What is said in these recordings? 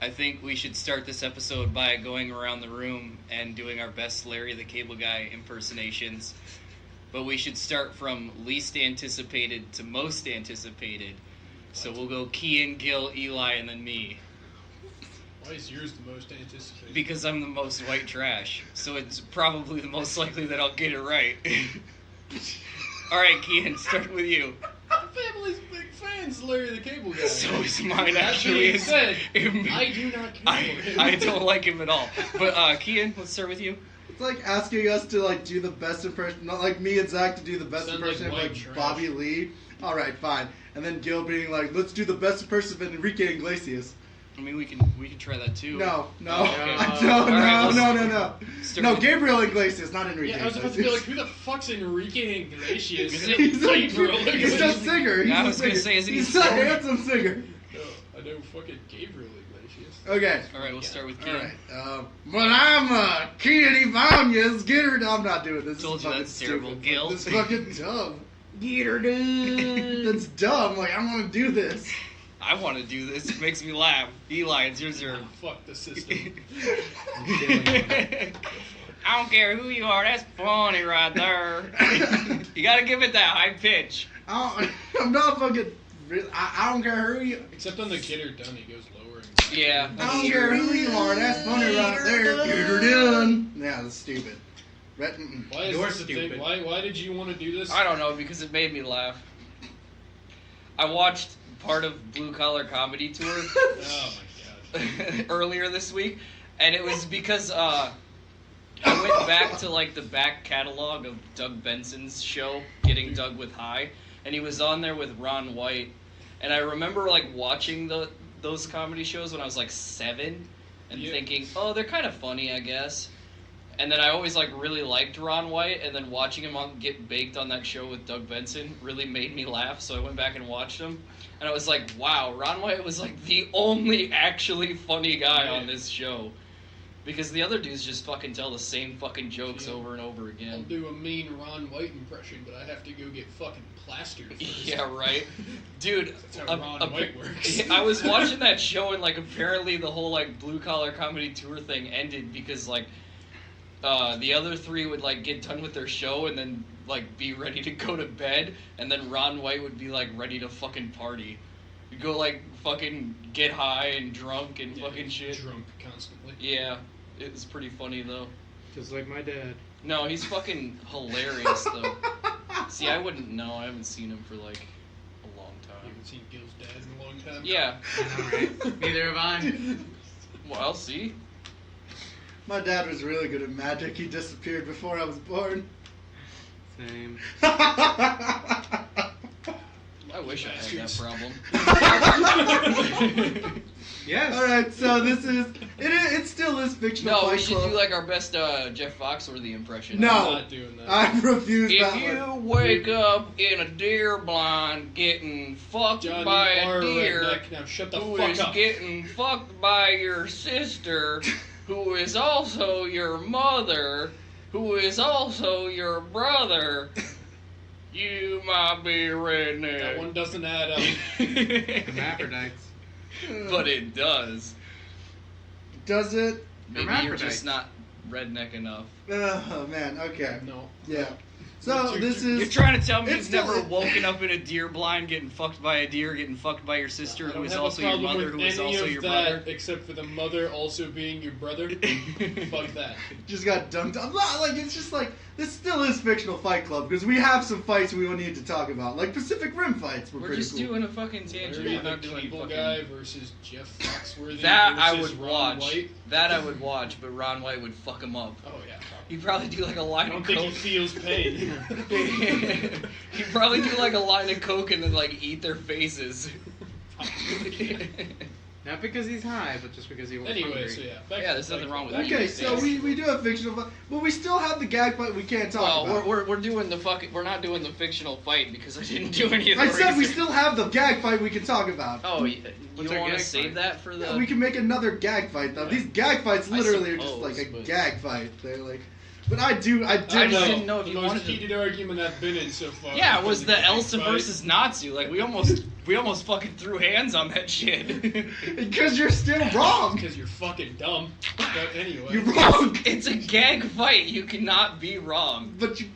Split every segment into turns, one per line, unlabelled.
I think we should start this episode by going around the room and doing our best Larry the Cable Guy impersonations. But we should start from least anticipated to most anticipated. So we'll go Kian, Gil, Eli, and then me.
Why is yours the most anticipated?
Because I'm the most white trash. So it's probably the most likely that I'll get it right. Alright, Kian, start with you.
My family's big fans of Larry the Cable Guy.
So is mine,
That
actually.
being said, I do not care for him.
I don't like him at all. But, Kian, let's start with you.
It's like asking us to like do the best impression, not like me and Zach to do the best
Sounds
impression
like
of
white
like
trash.
Bobby Lee. All right, fine. And then Gil being like, let's do the best impression of Enrique Iglesias.
I mean, we can try that too.
No.
Oh, okay.
No. No, Gabriel Iglesias, not Enrique.
Yeah, I was about to be like, who the fuck's Enrique Iglesias?
He's
He's a singer.
I was gonna say, isn't he
he's a handsome singer.
No, I know fucking Gabriel Iglesias.
Okay.
Alright, we'll start with
All
Kian.
right. But I'm Kian Ibanez. Get her. I'm not doing this.
Told
This is
you
fucking
that's terrible.
stupid.
Gil?
This is fucking dumb. Get her, dude. That's dumb. Like, I want to do this.
I want to do this. It makes me laugh. Eli, it's your turn.
Fuck the system.
I don't care who you are. That's funny right there. You gotta give it that high pitch.
I'm not fucking. I don't care who you.
Except on the Get Her Done, he goes lower.
Yeah.
I don't care who you are. That's funny right there. Get her done. Yeah, that's stupid.
Why is
You're
this the
stupid.
thing? Why did you want to do this?
I don't know, because it made me laugh. I watched part of Blue Collar Comedy Tour
Oh my god.
earlier this week, and it was because I went back to like the back catalog of Doug Benson's show, Getting Doug with High, and he was on there with Ron White, and I remember like watching those comedy shows when I was like 7, and thinking, oh, they're kind of funny, I guess. And then I always like really liked Ron White, and then watching him get baked on that show with Doug Benson really made me laugh. So I went back and watched him, and I was like, wow, Ron White was like the only actually funny guy on this show, because the other dudes just fucking tell the same fucking jokes over and over
I'll
again.
do a mean Ron White impression, but I have to go get fucking plastered first.
Yeah, right, dude.
That's how Ron White works.
I was watching that show, and like apparently the whole like Blue Collar Comedy Tour thing ended because like. The other 3 would like get done with their show and then like be ready to go to bed, and then Ron White would be like ready to fucking party. He'd go like fucking get high and drunk and fucking shit.
Drunk constantly.
Yeah, it was pretty funny though.
Just like my dad.
No, he's fucking hilarious though. See, I wouldn't know. I haven't seen him for like a long
You
time.
haven't seen Gil's dad in a long time?
Yeah.
Alright. Neither have I.
Well, I'll see.
My dad was really good at magic. He disappeared before I was born.
Same.
I wish I had that problem.
Yes.
All right, so it still is fictional.
No, we
Fight
should
Club.
do like our best Jeff Foxworthy impression.
No.
I'm not doing that.
I refuse
If
that
you
one.
wake up in a deer blind getting fucked
John,
by
you are
a deer
redneck. Now shut the
who
fuck
is
up.
getting fucked by your sister, who is also your mother, who is also your brother, you might be a redneck.
That one doesn't add up.
Hermaphrodites.
But it does.
Does it?
Maybe you're
Hermaphrodites.
just not redneck enough.
Oh man. Okay.
No.
Yeah. So this
You're
is.
trying to tell me
It's
you've never
still-
woken up in a deer blind, getting fucked by a deer, getting fucked by your sister,
I
who
don't
is
have
also
a
your
problem
mother,
with
who is
any
also
of
your
that,
brother.
except for the mother also being your brother. Fuck that.
Just got dunked on. Like it's just like this still is fictional Fight Club because we have some fights we need to talk about, like Pacific Rim fights. We're
We're
pretty
just
cool.
doing a fucking tangent.
Larry
We're not
the
doing
Cable
fucking...
Guy versus Jeff Foxworthy
That I
versus
would
Ron
watch.
White.
That I would watch, but Ron White would fuck him up.
Oh yeah, probably.
He'd probably do like a
I
line
don't
of
think he
coke.
feels pain.
He'd probably do like a line of coke and then like eat their faces.
Not because he's high, but just because he was
Anyway,
hungry.
so yeah. back
Yeah,
to
there's
Fight
nothing wrong
Club.
with
Okay,
that.
so we do have fictional fight, but we still have the gag fight we can't talk
Well,
about.
we're doing the fucking. We're not doing the fictional fight because I didn't do any of the
I said we
research.
still have the gag fight we can talk about.
Oh, you
What's
don't
our
want to
gag
save
fight?
that for the?
Yeah, we can make another gag fight though. These gag fights
I
literally are just
suppose,
like a
but-
gag fight. They're like, but I did
I just
know.
didn't know if
the
you
most
wanted to.
heated argument I've been in so far.
Yeah, it was
in
the
gag
Elsa
fight.
versus Natsu. Like we almost We almost fucking threw hands on that shit.
Because you're still wrong.
Because you're fucking dumb. But anyway.
You're wrong.
It's a gag fight. You cannot be wrong.
But
You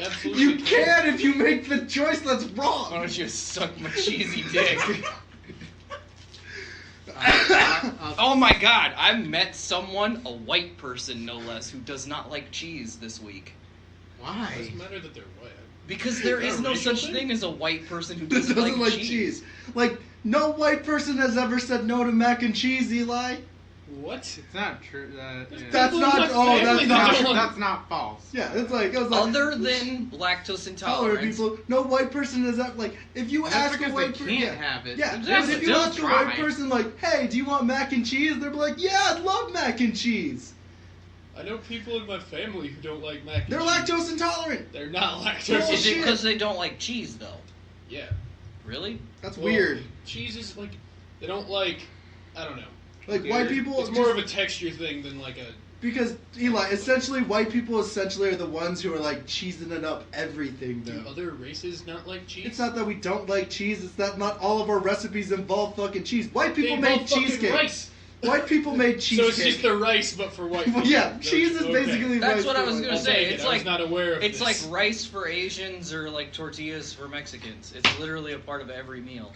absolutely
you can if you make the choice that's
Why
wrong.
don't you suck my cheesy dick? Oh my god, I met someone, a white person no less, who does not like cheese this week.
It
Why?
doesn't matter that they're white.
Because there
Is
is
that a
no
racial
such
thing?
thing as a white person who
This
doesn't like cheese.
Like, no white person has ever said no to mac and cheese, Eli.
What?
It's not true.
That's
People
not.
in my
Oh,
family
that's
that
not.
don't like-
That's not false.
Yeah, it's like it was like
Other than lactose
tolerant
intolerance.
people. No white person has that. Like, if you
That's
ask a
because
white
they
person,
can't have it.
yeah,
They're
but if you
still
ask a white
trying.
person, like, hey, do you want mac and cheese? They're like, yeah, I'd love mac and cheese.
I know people in my family who don't like mac and
They're
cheese.
lactose intolerant.
They're not
Oh,
Is
lactose.
it
shit.
because they don't like cheese though?
Yeah.
Really?
That's
Well,
weird.
Cheese is like they don't like. I don't know.
Like white people,
It's more of a texture thing than like a.
because Eli, essentially, white people essentially are the ones who are like cheesing it up everything,
Do
though.
other races not like cheese?
It's not that we don't like cheese. It's that not all of our recipes involve fucking cheese. White
They
people
involve
made
fucking
cheesecake.
rice.
White people made
So
cheesecake.
it's just the rice, but for white people.
Well, yeah,
Don't
cheese
you?
is
Okay.
basically
That's
rice
what I
for
was
white
gonna
I'll
say.
take it.
It's
I was
like-
not aware of
It's
this.
like rice for Asians or like tortillas for Mexicans. It's literally a part of every meal.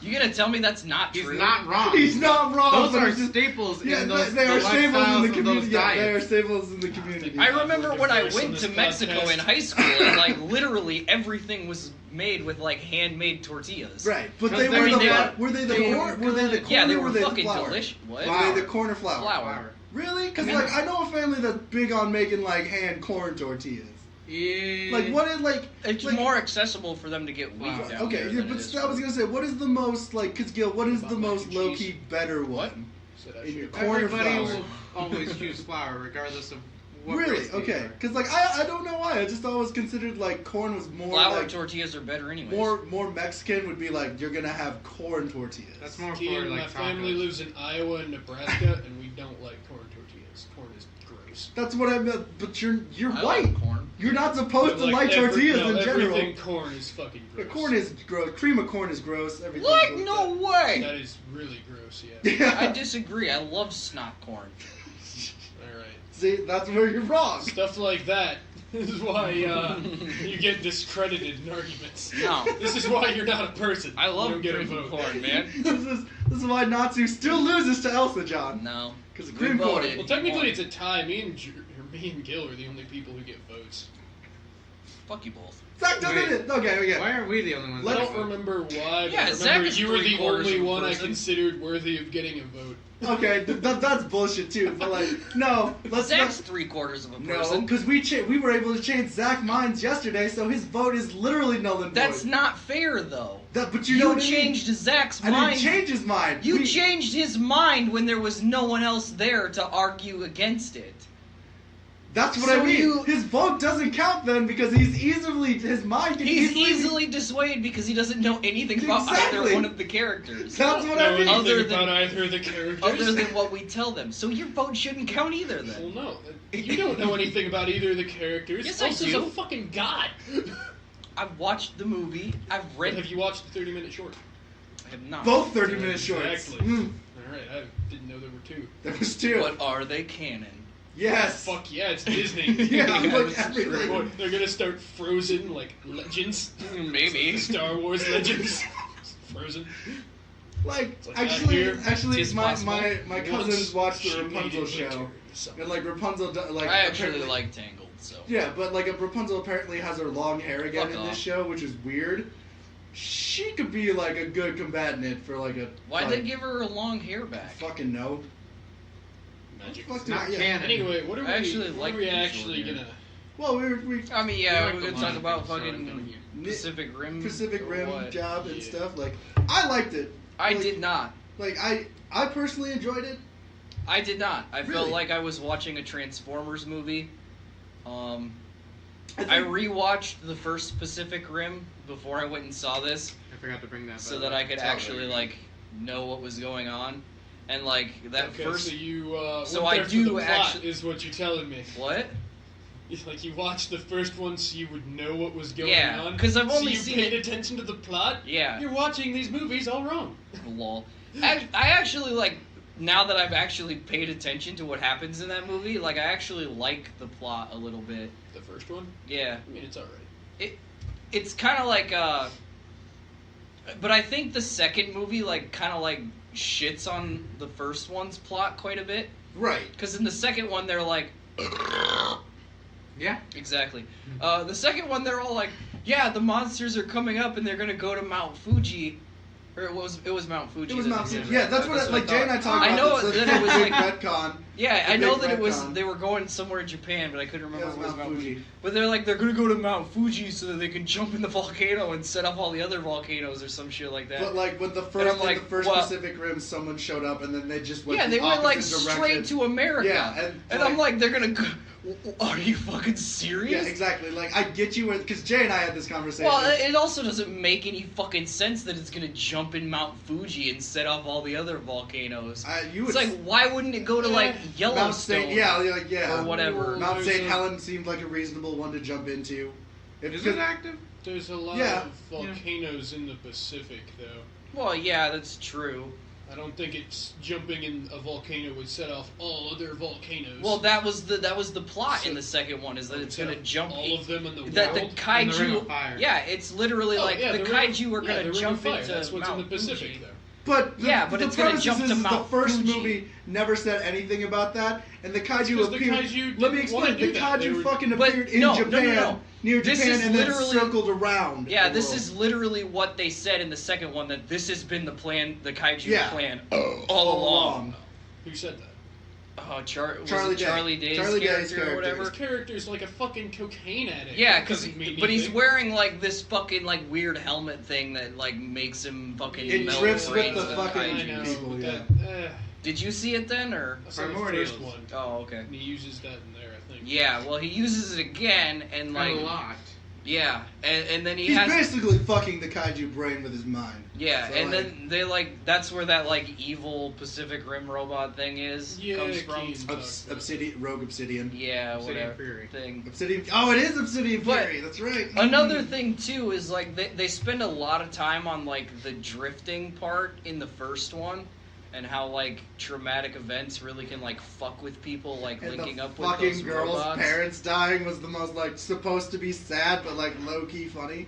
You gonna tell me that's not
He's
true?
not wrong.
He's not wrong.
Those
but
are
it's just-
staples
Yeah,
in those
they are
the
staples in
lifestyles
the
of
community.
those
Yeah, they are
diets.
staples in the community.
I remember when I
Voice on
went
this
to Mexico
podcast.
in high school, and like literally everything was made with like handmade tortillas.
Right, but
Because
they
they
were
were
the
good.
were they the
They
corn?
were
Were they the
good.
corn?
Yeah, they
or
were
were they
fucking
the flour?
delicious. What?
Were they the corn or flour?
Flour.
Really? Because
I mean-
like I know a family that's big on making like hand corn tortillas.
Yeah.
Like what is like?
It's
like,
more accessible for them to get wheat
Wow.
down
Okay,
there
yeah,
than
but
it is
I was
for-
gonna say, what is the most like? Cause Gil, what is
About
the
mac
most
and
low
cheese?
key better
What?
one?
Said I
In your
should-
corn or
Everybody
flour?
will always choose flour, regardless of what
Really?
race they
Okay.
are.
Because like I don't know why. I just always considered like corn was more
flour
like
tortillas are better anyways.
more Mexican would be like you're gonna have corn tortillas.
That's more for
Ian,
like
my family
tacos.
lives in Iowa and Nebraska, and we don't like corn tortillas. Corn is gross.
That's what I meant. But you're
I
white.
like corn.
You're not supposed to like
every-
tortillas
no,
in general.
Everything corn is fucking
The
gross.
corn is gross. Cream of corn is gross. Everything.
What? No way!
That is really gross. Yeah.
Yeah.
I disagree. I love snot corn.
All right.
See, that's where you're wrong.
Stuff like that is why you get discredited in arguments.
No.
This is why you're not a person.
I
You
love
don't get a
cream
vote.
corn, man.
This is why Natsu still loses to Elsa, John.
No.
Because of
We
cream corn.
voted.
Well, technically, it's a tie. Me and Gil are the only people who get votes.
Fuck you both.
Zach doesn't
Wait.
it. Okay.
Why are we the only ones?
I
that
don't
vote?
remember why, but
Yeah,
I
Zach
remember
is
you were the
three-quarters
only
of a
one I
person.
considered worthy of getting a vote.
Okay, that's bullshit too. But like, no, let's
Zach's
not.
3/4 of a
No,
person.
because we were able to change Zach minds yesterday, so his vote is literally null and void.
That's not fair, though.
But you know what I mean?
changed Zach's
I
mind.
didn't change his mind.
You
We-
changed his mind when there was no one else there to argue against it.
That's what
So
I mean.
you-
His vote doesn't count then because his mind can
He's
easily.
easily dissuaded because he doesn't know anything about
Exactly.
either one of the characters.
That's what
know
I mean.
anything
Other than-
about either of the characters.
Other than what we tell them. So your vote shouldn't count either
Well,
then.
no. You don't know anything about either of the characters.
Yes, I
Elsa's
do.
a fucking god.
I've watched the movie. I've
But
read.
have you watched the 30-minute short?
I have not.
Both 30-minute shorts.
Exactly.
Mm,
Alright, I didn't know there were two.
there was two.
But are they canon?
Yes.
Fuck yeah, it's Disney.
Yeah, look,
It's
everything.
true. What, they're gonna start Frozen, like, Legends?
Maybe.
Star Wars Legends? Frozen?
Like,
It's like
actually,
out here,
actually,
it's
my
possible.
cousins
Once
watched the
she made
Rapunzel
it
show,
winter or something.
and like Rapunzel, like
I actually
apparently-
like Tangled, so.
Yeah, but like Rapunzel apparently has her long hair again
Fuck
in
off.
this show, which is weird. She could be like a good combatant for like a.
Why'd
like,
they give her a long hair back?
Fucking no.
Magic.
Fuck
Not
yeah.
canon.
Anyway, what are we
I actually
what
like
are we
the
actually
short
gonna...
Well, we
I mean, yeah,
like
we're
the
gonna talk
line
about
thing, so I'm
fucking
Ni-
Pacific Rim.
Pacific
or
Rim
what?
job and
Yeah.
stuff. Like, I liked it.
I
Like-
did not.
Like, I personally enjoyed it.
I did not. I felt
Really?
like I was watching a Transformers movie. I
think-
rewatched the first Pacific Rim before I went and saw this,
I forgot to bring that.
so
by
that
the way.
I could actually like know what was going on, and like that
Okay,
first.
so you
So
went
I
there for
do
the plot
actu-
is what you're telling me.
What?
Like you watched the first one so you would know what was going
Yeah,
on.
'cause I've
so
only
you
seen
paid
it-
attention to the plot.
Yeah.
You're watching these movies all wrong.
Lol. I actually like, now that I've actually paid attention to what happens in that movie, like I actually like the plot a little bit.
The first one?
Yeah.
I mean, it's alright.
It's kind of like but I think the second movie like kind of like shits on the first one's plot quite a bit.
Right.
Because in the second one they're like,
Yeah.
exactly. The second one they're all like, yeah, the monsters are coming up and they're gonna go to Mount Fuji. Or it was Mount Fuji.
It was
that
Mount
they
Fuji.
said,
Yeah,
right?
that's what like
I
Jay and I
thought.
talked
I
about.
know
this,
that it was
big
like,
retcon.
yeah,
The
I know
big
that it was
retcon.
they were going somewhere in Japan, but I couldn't remember
It was
if it was
Mount
Mount Fuji.
Fuji.
But they're like they're gonna go to Mount Fuji so that they can jump in the volcano and set off all the other volcanoes or some shit like that.
But like with the
And
first,
I'm like,
in the first
well-
Pacific Rim, someone showed up and then they just went.
Yeah,
the
they went like
opposite
straight
direction.
to America.
Yeah, and
I'm
like-
like, they're gonna go. Are you fucking serious?
Yeah, exactly. Like I get you because Jay and I had this conversation.
Well, it also doesn't make any fucking sense that it's gonna jump in Mount Fuji and set off all the other volcanoes.
You
It's
would
like, why wouldn't it go to like
Mount
Yellowstone?
St. Yeah.
Or whatever.
Mount
There's
St.
a-
Helens seemed like a reasonable one to jump into.
Is it active?
There's a lot
Yeah.
of volcanoes in the Pacific, though.
Well, yeah, that's true.
I don't think it's jumping in a volcano would set off all other volcanoes.
Well, that was the plot
So-
in the second one is that it's
Set
gonna
off
jump.
all of them in the
that the
world.
In the Ring of
kaiju.
Fire.
Yeah, it's literally
Oh,
like
yeah,
the
Ring of-
kaiju are
yeah,
gonna
the Ring of
jump
Fire.
into
That's what's
Mount
in the Pacific,
Fuji.
though.
But
Yeah, but
the
it's gonna
premise
jump
is
to
the
Mount
first
Fuji.
movie never said anything about that, and the kaiju
because the
appeared.
kaiju
Let me
didn't wanna
explain.
do
The
that. They
kaiju
were-
fucking
But
appeared in
no,
Japan,
no.
near
This
Japan,
is
and then
literally-
circled around.
Yeah,
the
this
world.
is literally what they said in the second one, that this has been the plan, the kaiju
Yeah.
plan all along.
Who said that?
Oh,
Charlie
Charlie
Day.
Charlie Day's
Charlie Day's
character or
character.
whatever.
His character's like a fucking cocaine addict.
Yeah,
That
cause
doesn't mean
but he's
anything.
wearing like this fucking like weird helmet thing that like makes him fucking.
It
melt
drifts with
brains
the
of
fucking
I
kaiju.
know,
people,
but
yeah.
that,
Did you see it then, or?
I saw the
Primordials.
first one.
Oh, okay.
And he uses that in there, I think.
Yeah, well, he uses it again, and like,
a lot.
yeah, and then he
He's
has,
basically fucking the kaiju brain with his mind.
yeah,
So,
and
like-
then they like that's where that like evil Pacific Rim robot thing is
Yeah,
comes from.
Keys.
Rogue Obsidian.
Yeah,
Obsidian
whatever
Fury.
thing.
Obsidian. Oh, it is Obsidian
But
Fury. That's right.
Another thing too is like they spend a lot of time on like the drifting part in the first one, and how like traumatic events really can like fuck with people, like
And
linking
the
up with
fucking
those
girl's
robots.
parents dying was the most like supposed to be sad, but like low key funny.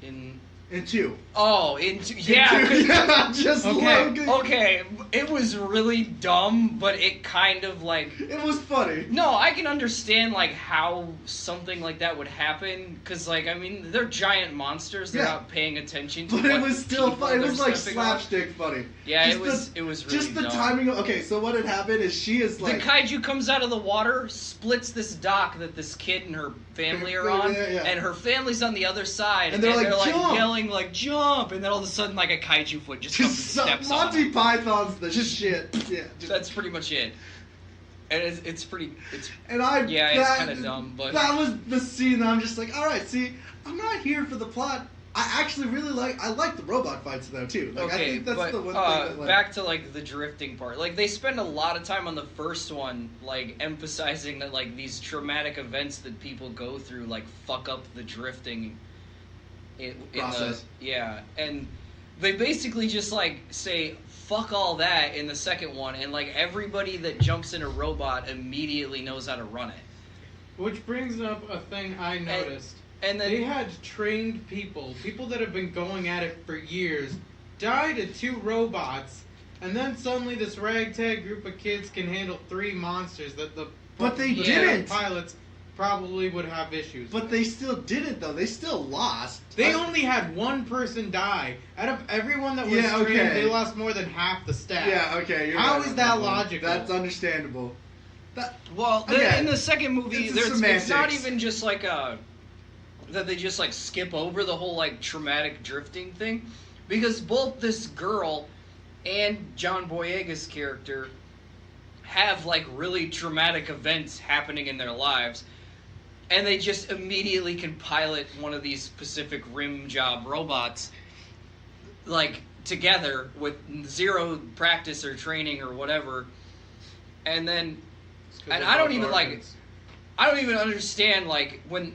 In
In two.
yeah,
In
'cause-
two. Yeah, just low
okay,
key.
okay, it was really dumb, but it kind of like.
It was funny.
No, I can understand like how something like that would happen, because like I mean they're giant monsters. They're
Yeah.
not paying attention to.
But it
what
was still
people
funny. It
they're
was like
stepping on.
slapstick funny.
Yeah,
Just
it was really
Just the
dumb.
timing of. Okay, so what had happened is she is like.
The kaiju comes out of the water, splits this dock that this kid and her family are on,
Yeah.
and her family's on the other side,
And they're like, "Jump!"
yelling like "jump," and then all of a sudden like a kaiju foot just comes and
Just
steps on
Monty
them.
Python's the shit. Yeah. Just,
That's pretty much it. And it's pretty. It's
and I.
yeah, it's
that-
kinda dumb, but-
that was the scene that I'm just like, all right, see, I'm not here for the plot. I actually really like. I like the robot fights though too. Like, I
okay,
think that's
but
the one thing that, like,
back to like the drifting part. Like they spend a lot of time on the first one, like emphasizing that like these traumatic events that people go through, like fuck up the drifting. In
Process.
Yeah, and they basically just like say fuck all that in the second one, and like everybody that jumps in a robot immediately knows how to run it.
Which brings up a thing I noticed.
And then
They had trained people that have been going at it for years, die to 2 robots, and then suddenly this ragtag group of kids can handle 3 monsters that the
But they
the
didn't.
pilots probably would have issues.
But
with.
they still did it though. They still lost.
They
I-
only had 1 person die. Out of everyone that was
Yeah,
trained,
okay.
they lost more than half the staff.
Yeah. Okay. You're
How
right
is
on
that
one.
logical?
That's understandable. That.
Well,
Again,
in the second movie,
it's
it's not
semantics.
even just like that they just like skip over the whole like traumatic drifting thing, because both this girl and John Boyega's character have like really traumatic events happening in their lives, and they just immediately can pilot one of these Pacific Rim job robots like together with zero practice or training or whatever, and then
It's 'cause
and
they're
I don't
both
even like
orphans.
I don't even understand, like, when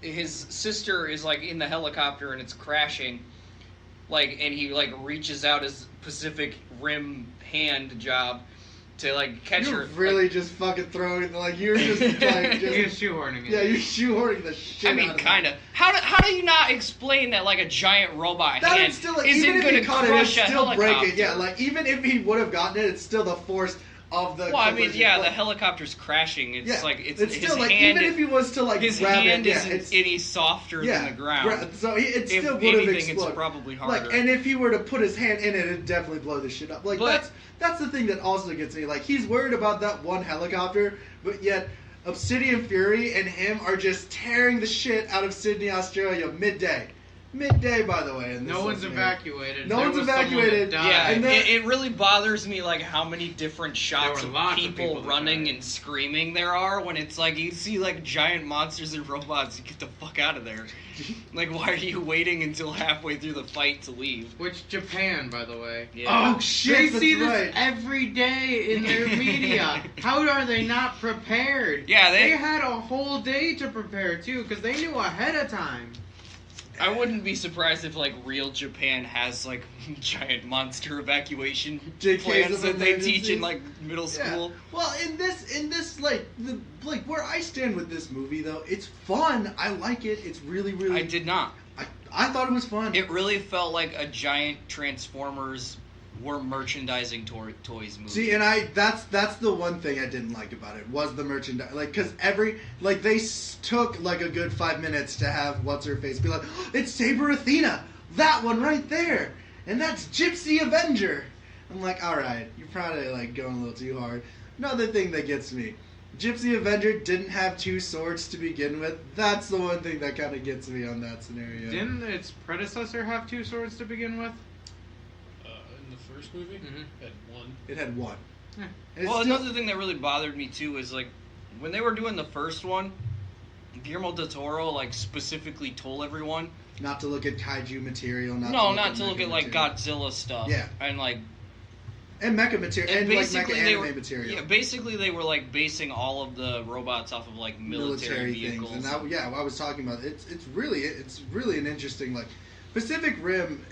his sister is, like, in the helicopter and it's crashing, like, and he, like, reaches out his Pacific Rim hand job to, like, catch
You're
her.
really
like,
just fucking throwing, like, you're just, like,
You're
just...
shoehorning it.
Yeah, you're shoehorning the shit
I mean,
out of
kind of. How do you not explain that, like, a giant robot
That
hand
is still, like,
isn't
even if
going
he
to
caught it, it'd
crush a
still
helicopter?
break it. Yeah, like, even if he would have gotten it, it's still the force of the
Well, I mean,
collision.
yeah,
But-
the helicopter's crashing. It's
yeah,
like it's
it's
his
still, like,
hand.
even if he was to, like,
his
grab
hand
it, yeah,
isn't
it's...
any softer than the ground.
So it
If
still would have
anything,
exploded.
it's probably harder.
Like, and if he were to put his hand in it, it'd definitely blow this shit up. Like,
But-
that's the thing that also gets me. Like, he's worried about that one helicopter, but yet Obsidian Fury and him are just tearing the shit out of Sydney, Australia, midday. Midday, by the way. In this
No one's
scenario.
evacuated.
No
There
one's
was someone
evacuated.
that died.
Yeah,
And then-
it really bothers me, like, how many different shots
There
of
were lots of
people,
people that
running
died.
and screaming there are when it's like you see, like, giant monsters and robots. You get the fuck out of there. Like, why are you waiting until halfway through the fight to leave?
Which Japan, by the way.
Yeah.
Oh shit!
They
that's
see this
right.
every day in their media. How are they not prepared?
Yeah,
They had a whole day to prepare too, because they knew ahead of time.
I wouldn't be surprised if, like, real Japan has, like, giant monster evacuation
JKs
plans
of
that they teach in,
emergencies.
like, middle school.
Yeah. Well, in this, like, where I stand with this movie, though, it's fun. I like it. It's really, really.
I did not.
I thought it was fun.
It really felt like a giant Transformers were merchandising toys movie.
See, and that's the one thing I didn't like about it was the merchandise. Like, because they took like a good 5 minutes to have what's her face be like, oh, it's Saber Athena, that one right there, and that's Gypsy Avenger. I'm like, all right, you're probably like going a little too hard. Another thing that gets me, Gypsy Avenger didn't have two swords to begin with. That's the one thing that kind of gets me on that scenario.
Didn't its predecessor have two swords to begin with?
In the first movie, had one.
It had one.
Yeah.
And it's
Well,
still-
another thing that really bothered me too is, like, when they were doing the first one, Guillermo del Toro, like, specifically told everyone
not to look at kaiju material. Not
to look
mecha
at, like,
material.
Godzilla stuff.
Yeah.
And, like,
and mecha material and like mecha
basically
anime material.
Yeah, basically they were, like, basing all of the robots off of, like, military vehicles.
things, and that, yeah, I was talking about it's really an interesting, like, Pacific Rim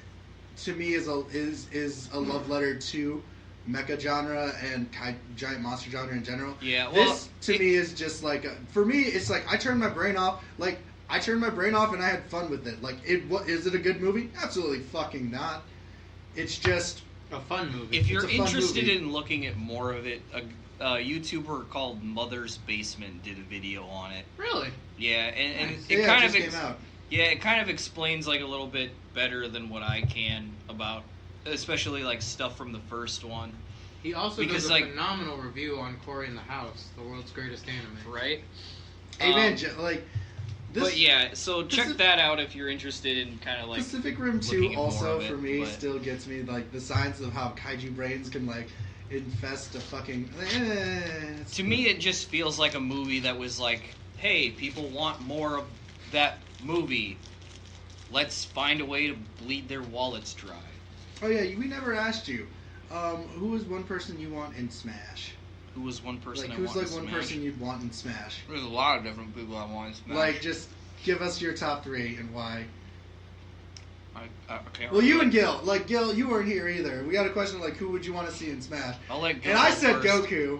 to me is a love letter to mecha genre and giant monster genre in general.
Yeah, well,
This to me is just like for me it's like I turned my brain off. Like I turned my brain off and I had fun with it. Like is it a good movie? Absolutely fucking not. It's just
A fun movie.
if you're
it's a fun
interested
movie.
in looking at more of it, a YouTuber called Mother's Basement did a video on it.
Really?
Yeah, and
Nice.
it
yeah,
kind
it
of
just came out.
Yeah, it kind of explains, like, a little bit better than what I can about, especially, like, stuff from the first one,
He also
Because,
does a
like-
phenomenal review on Cory in the House, the world's greatest anime.
right?
Amen. Like this
But yeah, so check
Pacific-
that out if you're interested in kind of, like,
Pacific Rim
looking
2
at more
also
of it,
for me
but-
still gets me like the signs of how kaiju brains can like infest a fucking. It's-
to me, it just feels like a movie that was like, hey, people want more of that movie. Let's find a way to bleed their wallets dry.
Oh yeah, we never asked you. Who is one person you want in Smash?
Who was one person
Like
I
who's
want
like
to
one
smash?
person you'd want in Smash?
There's a lot of different people I want to smash.
Like just give us your top 3 and why.
I can't
Well, you
remember.
and Gil. Like Gil, you weren't here either. We got a question like who would you want to see in Smash?
I'll let Gil
And I
go
said
first.
Goku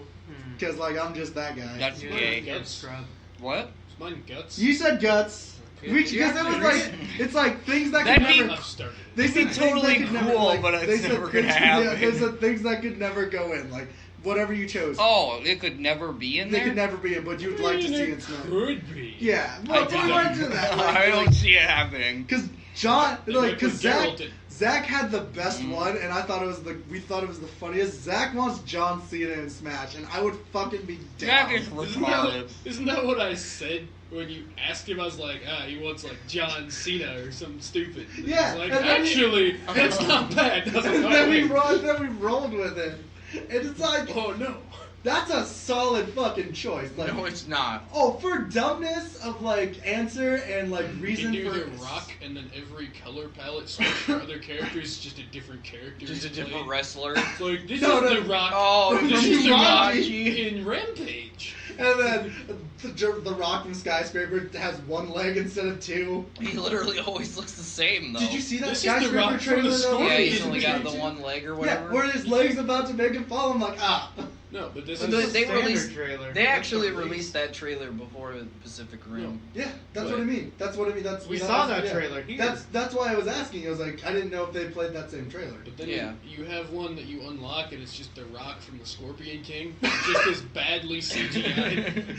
because like I'm just that guy.
That's
Yeah,
gay.
you're a
Guts.
scrub.
What?
Is mine Guts?
You said Guts.
Yeah,
Because
you
it
have
was
to
like
read
it's like things that
That'd
could
be-
never.
I've started.
They
It'd be
said things
totally
that could never,
cool,
like,
but it's
they said
never gonna
things-
happen.
Yeah, they said things that could never go in, like whatever you chose.
Oh, it could never be in
they
there?
could never be in, but you'd like to see it snow.
Could be.
Yeah,
I
well,
doubt
we
it.
went to that.
I don't see it happening.
Because John,
They
like,
might put
because
Geralt in.
Zach had the best
Mhm.
one, and I thought it was we thought it was the funniest. Zach wants John Cena in Smash, and I would fucking be down.
Jack is retarded.
Isn't that what I said when you asked him? I was like, he wants like John Cena or something stupid. And
Yeah,
he's like,
and then
actually, that's not bad. I was like,
And
"Oh,
then we
wait."
rolled with it, and it's like,
Oh no.
that's a solid fucking choice. Like,
No, it's not.
oh, for dumbness of like answer and like
You
reason
do
for
the Rock, and then every color palette switch for other characters is just a different character.
Just a
he's
different
playing.
wrestler.
Like this
No,
is
no.
the Rock.
Oh,
this
from
is the Rock
Jumanji.
in Rampage.
And then the Rock from Skyscraper has one leg instead of two.
He literally always looks the same, though.
Did you see that
This is The
Skyscraper
Rock from
trailer?
the
though?
Scorpion.
Yeah, he's
Scorpion.
only got the one leg or
Yeah,
whatever.
where his leg's about to make him fall. I'm like, ah.
No, but this
And
is
they
Standard
released-
trailer.
They actually
That's the
released that trailer before Pacific Rim.
Yeah, that's
Right.
what I mean. That's what I mean. That's
We
that's-
saw that
yeah.
trailer here.
That's why I was asking. I was like, I didn't know if they played that same trailer.
But then
Yeah.
you have one that you unlock and it's just The Rock from the Scorpion King, just as badly CGI'd.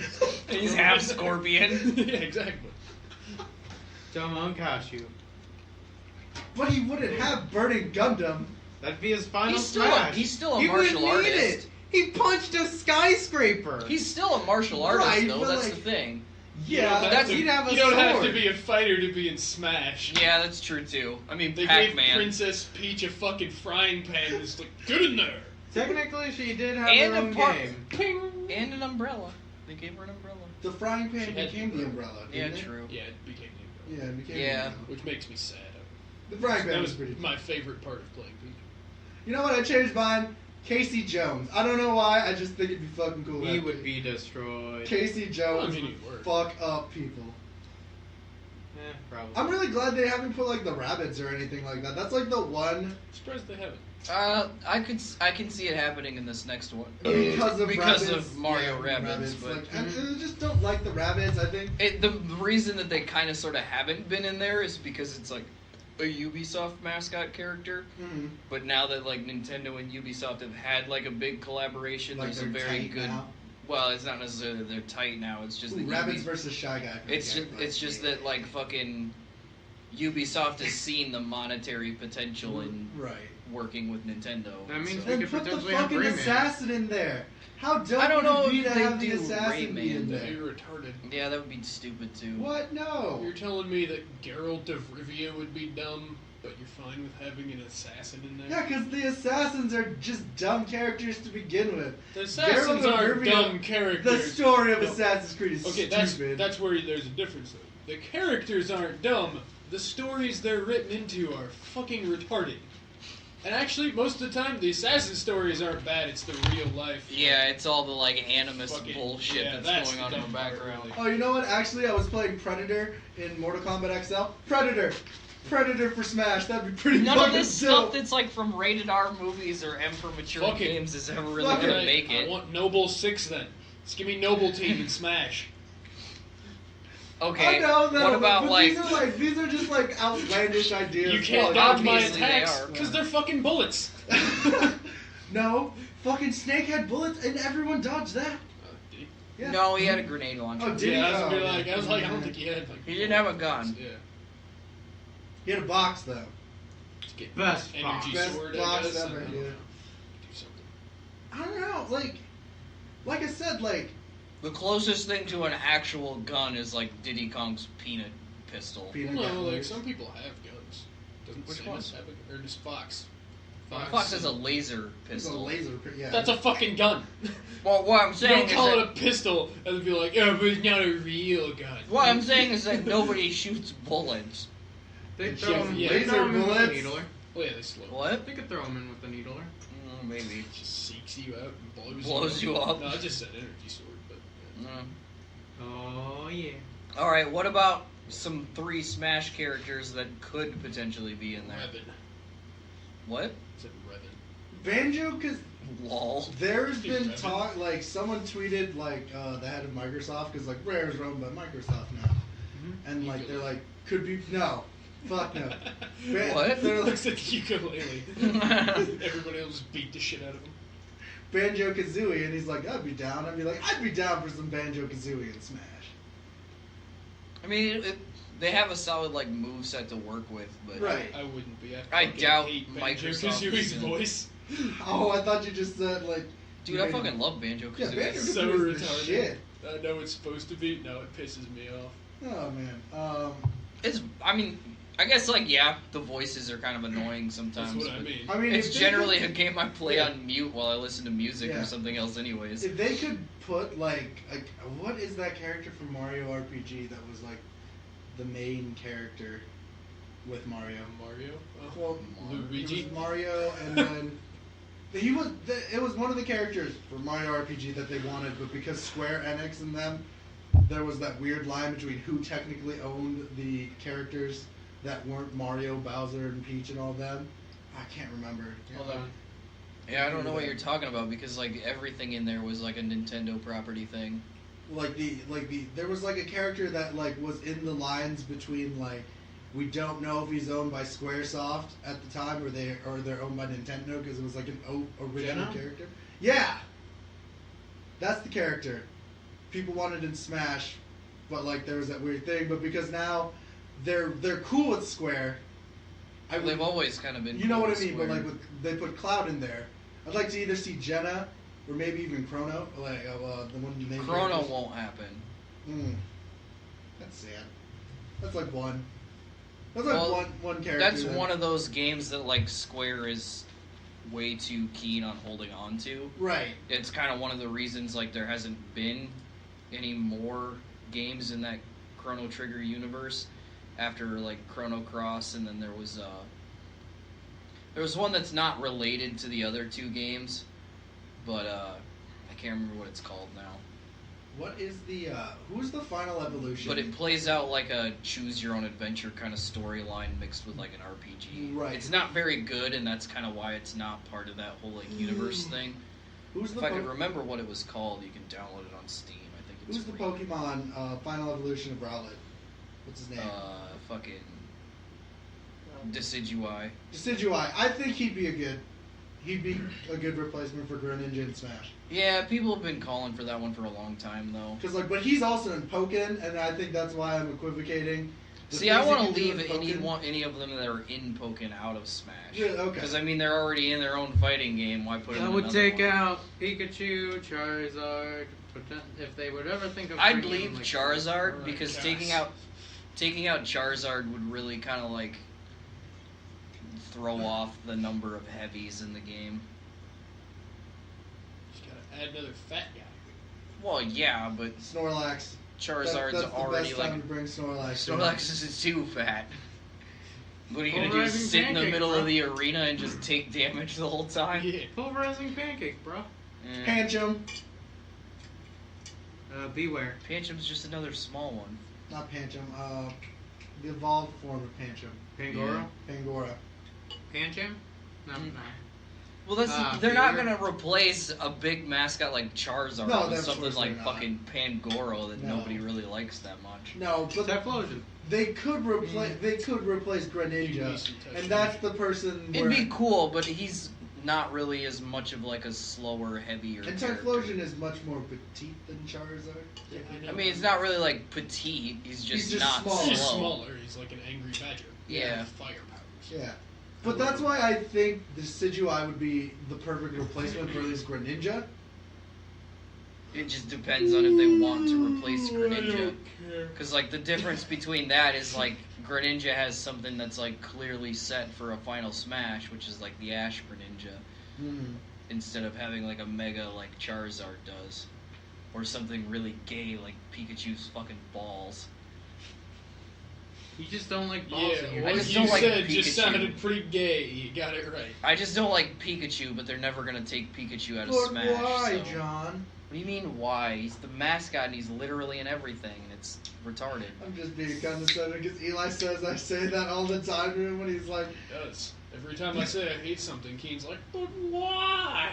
He's half scorpion.
Yeah, exactly.
Dumb Unkashu.
But he wouldn't have Burning Gundam.
That'd be his final
He's still
smash.
he's still a
He
martial
wouldn't need
artist.
it. He punched a skyscraper.
He's still a martial artist,
Right,
though.
but,
That's
like-
the thing.
Yeah,
that's-
he'd have a
You don't have to
sword.
be a fighter to be in Smash.
Yeah, that's true too. I mean,
They gave
Pac-Man
Princess Peach a fucking frying pan that's like, get in there!
Technically, she did have
and
her
a
own
part,
game.
and an umbrella. They gave her an umbrella.
the frying pan
She had
became
the
the umbrella.
Yeah,
Didn't it?
true.
Yeah, it became the
Yeah, it became
Yeah.
the umbrella.
which makes me sad.
The frying
That
pan
was
was pretty.
my favorite part of playing Peach.
You know what? I changed mine. Casey Jones. I don't know why. I just think it'd be fucking cool.
He
that
would be destroyed.
Casey Jones
Well, I mean,
would
he'd work.
fuck up people.
Probably.
I'm really glad they haven't put like the rabbits or anything like that. That's like the one
I'm surprised they haven't.
I can see it happening in this next one
because of
because
rabbits.
of Mario
Yeah,
Rabbids, but
Like, I just don't like the rabbits. I think.
the reason that they kind of sort of haven't been in there is because it's like a Ubisoft mascot character.
Mhm.
But now that like Nintendo and Ubisoft have had like a big collaboration,
Like
there's a
they're
very
tight
good.
now.
Well, it's not necessarily that they're tight now. It's just
Ooh,
that
rabbits versus Shy Guy.
it's just that like fucking Ubisoft has seen the monetary potential in
right.
working with Nintendo.
That means
so-
And
could
put the
potentially have
fucking
Rayman.
assassin in there. How dope
I don't know
would it be
if
to
they
have the
do
assassin be
Rayman.
in
That'd be
there?
retarded.
yeah, that would be stupid too.
What? No.
You're telling me that Geralt of Rivia would be dumb, but you're fine with having an assassin in there?
Yeah, because the assassins are just dumb characters to begin with.
The assassins
Geralt of
aren't
Rivia-
dumb
The
characters.
story of
No.
Assassin's Creed is
Okay,
stupid.
that's where there's a difference. Though. The characters aren't dumb. The stories they're written into are fucking retarded. And actually, most of the time, the assassin stories aren't bad. It's the real life.
Yeah, it's all the like animus
Fucking-
bullshit
yeah,
that's
the
going on in the
dumb part,
background.
really.
Oh, you know what? Actually, I was playing Predator in Mortal Kombat XL. Predator for Smash. That'd be pretty
None of
fucking
this
dope.
stuff that's like from rated R movies or M for mature
Fuck it.
games is ever really
Fuck
gonna
it.
make
I
it.
want Noble 6 then. Just give me Noble Team and Smash.
Okay,
I know, no,
what about
but
like?
these are just like outlandish ideas.
You can't
Well,
dodge my
obviously they
attacks
are.
because they're fucking bullets.
No, fucking Snake had bullets and everyone dodged that. Yeah.
No, he had a grenade launcher.
Oh, did he?
Yeah, I was,
Oh,
gonna be like, I was like, I
yeah.
don't think he had like.
He didn't have a gun.
Yeah.
He had a box though.
Just get
Best
energy
Best
sword.
box
I guess.
ever,
I don't
yeah.
know. Do something.
I don't know, like I said, like
The closest thing to an actual gun is like Diddy Kong's peanut pistol.
peanut
No,
butter.
like some people have guns. Doesn't
Which
Samus
one?
have a, or just Fox?
Fox has a laser
It's a
pistol.
laser. Yeah.
That's a fucking gun.
Well, what I'm
You
saying
don't
is
call
that,
it a pistol and then be like, oh, but it's not a real gun.
what I'm saying is that nobody shoots bullets.
They
It's
throw
just
him,
laser
they throw him in with the
bullets.
needler.
Oh yeah, they slow.
What?
They could throw him in with the needler.
Maybe.
It just seeks you out and
Blows you up.
No, I just said energy sword, but yeah.
Oh yeah.
All right. What about some 3 Smash characters that could potentially be in there?
Revan.
What?
I said Revan.
Banjo, because
Lol.
there's
Steve
been
Revan.
talk, like someone tweeted like the head of Microsoft, because like Rare is run by Microsoft now, and like they're like could be no, fuck no.
What?
They're like
Looks at the ukulele. Everybody else beat the shit out of him.
Banjo Kazooie, and he's like, I'd be down. I'd be like, I'd be down for some Banjo Kazooie in Smash.
I mean, they have a solid like move set to work with, but
Right.
I wouldn't be.
I
fucking
doubt
hate
Microsoft
Banjo-Kazooie's
is in-
voice.
Oh, I thought you just said like.
dude, I fucking love Banjo
Yeah,
Kazooie.
Banjo
So
Kazooie's the
retarded.
shit.
I know it's supposed to be. No, it pisses me off.
Oh man.
It's. I mean, I guess like yeah, the voices are kind of annoying
That's
sometimes.
what I
but
mean.
I mean,
It's
if they
generally a
could-
game I play
Yeah.
on mute while I listen to music
Yeah.
or something else, anyways.
If they could put like what is that character from Mario RPG that was like the main character with Mario?
Mario. Oh,
Well,
Luigi.
It was Mario, and then he was. It was one of the characters for Mario RPG that they wanted, but because Square Enix and them there was that weird line between who technically owned the characters that weren't Mario, Bowser, and Peach and all them. I can't remember.
Hold on.
Yeah, I don't know what you're talking about because like everything in there was like a Nintendo property thing.
There was like a character that like was in the lines between like we don't know if he's owned by SquareSoft at the time or they're owned by Nintendo because it was like an original
Jenna?
character. Yeah, that's the character. People wanted in Smash, but like there was that weird thing. But because now they're cool with Square.
They've always kind of been.
You know
cool
what I
with
mean? But
Square.
like they put Cloud in there. I'd like to either see Jenna or maybe even Chrono, like the one named
Chrono won't happen.
That's sad. That's like one. That's like
Well,
one character.
That's one of those games that like Square is way too keen on holding on to.
Right.
It's kind of one of the reasons like there hasn't been any more games in that Chrono Trigger universe after like Chrono Cross, and then there was one that's not related to the other two games, but I can't remember what it's called now.
What is the who's the final evolution?
But it plays out like a choose your own adventure kind of storyline mixed with like an RPG.
Right.
It's not very good, and that's kind of why it's not part of that whole like universe thing.
Who's
If
the
I could remember what it was called, you can download it on Steam. I think it's
who's the
free.
Pokemon final evolution of Rowlet? What's his name?
Fucking Decidueye.
Decidueye. I think he'd be a good replacement for Greninja in Smash.
Yeah, people have been calling for that one for a long time though.
Because but he's also in Pokken, and I think that's why I'm equivocating. The
See, I
things he
want to
can do
leave
in Pokken-
any of them that are in Pokken out of Smash.
Yeah, okay.
Because I mean, they're already in their own fighting game. Why put them?
I
in
would
another
take
one?
out Pikachu, Charizard, if they would ever think of.
I'd
bringing,
leave
like,
Charizard
Alright,
because
guys.
taking out Charizard would really kind of like throw off the number of heavies in the game.
Just gotta add another fat guy.
Well, yeah, but
Snorlax.
Charizard's
that's the
already
best
like
time to bring Snorlax.
Snorlax is too fat. What are you gonna do?
Polarizing
Sit in the
pancake,
middle
bro.
of the arena and just take damage the whole time?
Yeah.
Pulverizing pancake, bro.
Eh.
Pancham.
Beware.
Pancham's just another small one.
Not Pancham. The evolved form of Pancham.
Pangoro.
Pangora.
Pancham? No,
Mm.
no.
Well, that's
Ah,
they're not
Fever.
gonna replace a big mascot like Charizard
No,
with
of
something
course
like
they're not.
fucking Pangoro that
No.
nobody really likes that much.
No, but
Typhlosion.
they could replace. They could replace
Give me
Greninja,
some touch
and that's the person.
It'd
where,
be cool, but he's not really as much of like a slower, heavier.
And
character.
Typhlosion is much more petite than Charizard.
Yeah, I know.
I mean, it's not really like petite. He's just,
just
not
small.
He's
slow.
smaller. He's like an angry badger.
Yeah.
Fire powers.
Yeah. But that's why I think the Decidueye would be the perfect replacement for this Greninja.
It just depends on if they want to replace Greninja. Because like the difference between that is like Greninja has something that's like clearly set for a final smash, which is like the Ash Greninja,
Mm.
instead of having like a mega like Charizard does, or something really gay like Pikachu's fucking balls.
You just don't like balls in
Yeah,
your
I
what
just
you
don't like
said just
Pikachu.
sounded pretty gay. You got it right.
I just don't like Pikachu, but they're never gonna take Pikachu out of
But
Smash.
why,
so-
John?
What do you mean why? He's the mascot and he's literally in everything, and it's retarded.
I'm just being condescending because Eli says I say that all the time to him when he's like,
It does. Every time I say I hate something, Keen's like, but why?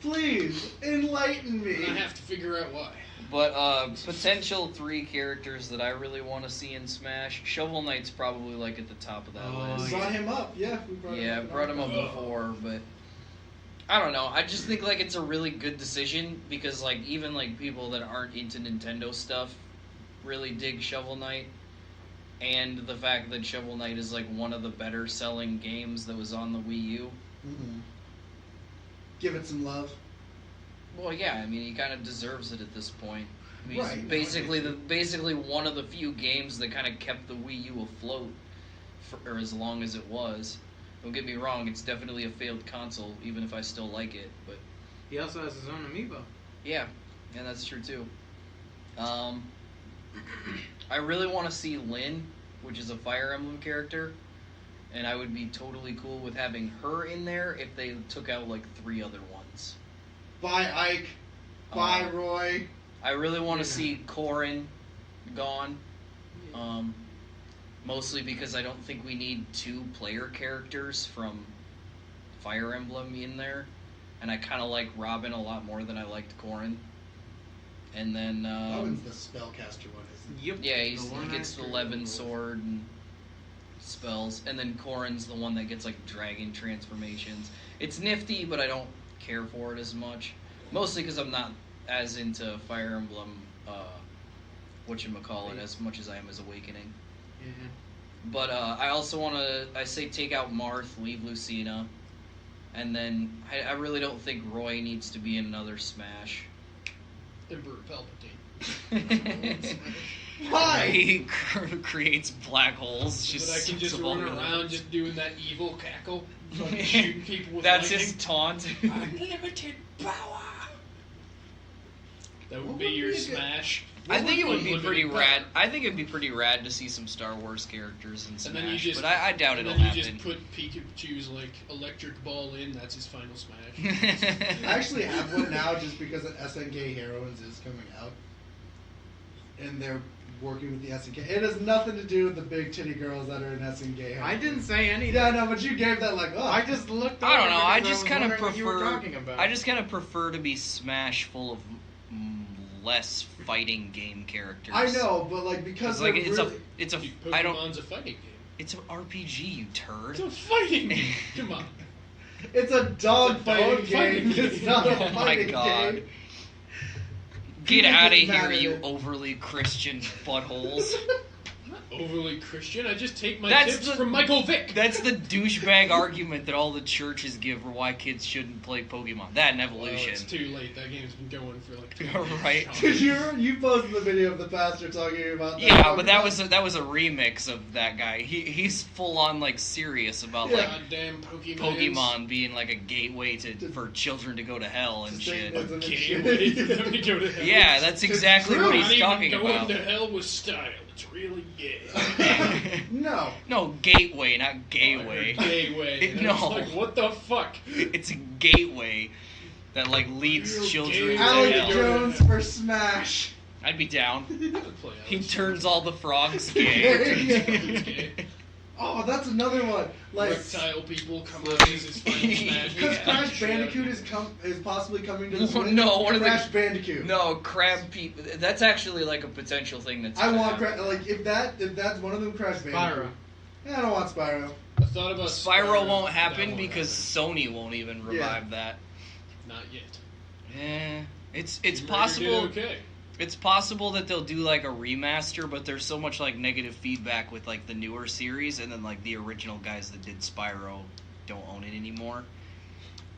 please, enlighten me.
And I have to figure out why.
But potential 3 characters that I really want to see in Smash. Shovel Knight's probably like at the top of that
Oh,
list.
Brought him up, yeah. We brought
Yeah,
him up.
brought him up
Oh.
before, but I don't know. I just think like it's a really good decision because like even like people that aren't into Nintendo stuff really dig Shovel Knight, and the fact that Shovel Knight is like one of the better selling games that was on the Wii U.
Mhm. Give it some love.
Well, yeah, I mean he kind of deserves it at this point. I mean,
Right.
he's basically one of the few games that kind of kept the Wii U afloat for as long as it was. Don't get me wrong, it's definitely a failed console, even if I still like it. But
He also has his own amiibo.
yeah, that's true too. I really want to see Lyn, which is a Fire Emblem character, and I would be totally cool with having her in there if they took out like 3 other ones.
Bye, Ike. Bye, Roy.
I really want to
Yeah.
see Corrin gone. Mostly because I don't think we need 2 player characters from Fire Emblem in there. And I kind of like Robin a lot more than I liked Corrin. And then,
Robin's the spellcaster one, isn't he?
Yep.
yeah,
The
he
one
gets the
actor.
11 sword and spells. And then Corrin's the one that gets, like, dragon transformations. It's nifty, but I don't care for it as much. Mostly because I'm not as into Fire Emblem, whatchamacallit, as much as I am as Awakening.
Yeah.
But I also want to, I say take out Marth, leave Lucina. And then I really don't think Roy needs to be in another Smash.
Emperor Palpatine.
Why?
He creates black holes. Just
But I can just
suits them all
run
together.
around just doing that evil cackle, fucking shooting people with
That's
lightning.
his taunt.
Unlimited power. That would
What
be
would
your
be a good-
smash.
I think it would be
Unlimited
pretty
power.
rad. I think it'd be pretty rad to see some Star Wars characters in
And then you
Smash,
just,
but I doubt
and
it'll
then you
happen.
just put Pikachu's like electric ball in. That's his final smash.
I actually have one now just because SNK Heroines is coming out. And they're working with the SNK. It has nothing to do with the big titty girls that are in SNK Heroines.
I didn't say anything.
Yeah, no, but you gave that like, oh.
I just looked.
I don't
over
know. I
because
just
was
kind of
wondering what you were
prefer.
talking about.
I just kind of prefer to be Smash full of less fighting game characters.
I know, but like because
Because like
they're
it's
really,
it's a
Dude,
I don't.
Pokemon's a fighting game.
It's an RPG, you turd.
It's a fighting game. Come on.
it's a dog fighting
fighting
game.
game.
It's not a
Oh my
fighting
God.
game.
Get
People
out of
get mad
here,
at
you
it.
overly Christian buttholes.
I'm not overly Christian. I just take my
That's
tips
the-
from Michael Vick.
That's the douchebag argument that all the churches give for why kids shouldn't play Pokemon. That and
Well,
Evolution.
it's too late. That game's been going for like 2
Right.
Did you posted the video of the pastor talking about that?
Yeah, but that was a remix of that guy. He's full on like serious about
Yeah.
like
Goddamn Pokemon.
Pokemon being like a gateway for children to go to hell and
To
shit.
Satanism and
Gateway
shit.
for them to go to hell.
Yeah, that's exactly
true.
what
Not
he's
even
talking
going
about.
to hell with style. It's really gay.
No.
No, gateway, not
I
gateway.
heard Gateway. And
No.
I was like, what the fuck?
It's a gateway that like leads
Real
children
gateway.
to
Alec
hell.
Jones for Smash.
I'd be down.
I'd play
He
Alex.
turns all the frogs
Yeah.
gay.
Oh, that's another one. Like,
Reptile people come out as his final smash.
because
Yeah.
Crash Bandicoot is possibly coming to the Switch.
No, one of the-
Crash Bandicoot.
No, crab people. That's actually like a potential thing that's.
I
gonna
want
happen.
like if that's one of them, Crash Bandicoot.
Spyro.
Yeah, I don't want Spyro.
I thought about
Spyro won't
That
happen
won't
because Sony won't even revive that.
Not yet.
It's
Tomb Raider
possible.
did okay.
It's possible that they'll do like a remaster, but there's so much like negative feedback with like the newer series, and then like the original guys that did Spyro don't own it anymore.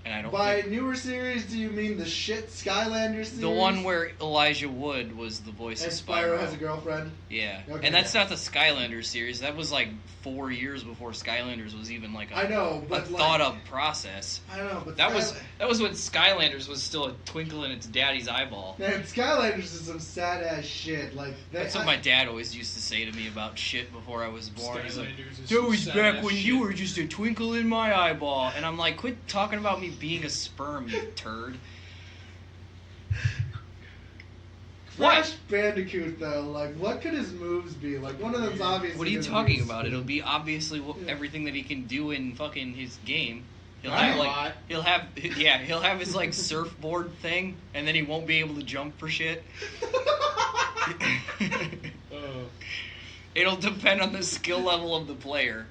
And I don't
By
think
newer series, do you mean the shit Skylander series?
the one where Elijah Wood was the voice
and
of
Spyro has a girlfriend.
Yeah,
Okay,
and that's
yeah.
not the Skylanders series. That was like 4 years before Skylanders was even like
I know,
a
but like,
thought up process.
I don't know, but
That was when Skylanders was still a twinkle in its daddy's eyeball.
Man, Skylanders is some sad ass shit. Like
That's what my dad always used to say to me about shit before I was born. He's like,
Skylanders is
"That
some
was
sad
back
ass
when
shit.
you were just a twinkle in my eyeball," and I'm like, "Quit talking about me being a sperm, you turd."
Crash Bandicoot though, like what could his moves be? Like one of them's obviously.
What are you
gonna
talking
be
about? It'll
speed.
be obviously
Yeah.
everything that he can do in fucking his game. He'll
Not
have
a
like
lot.
he'll have his like surfboard thing, and then he won't be able to jump for shit. It'll depend on the skill level of the player.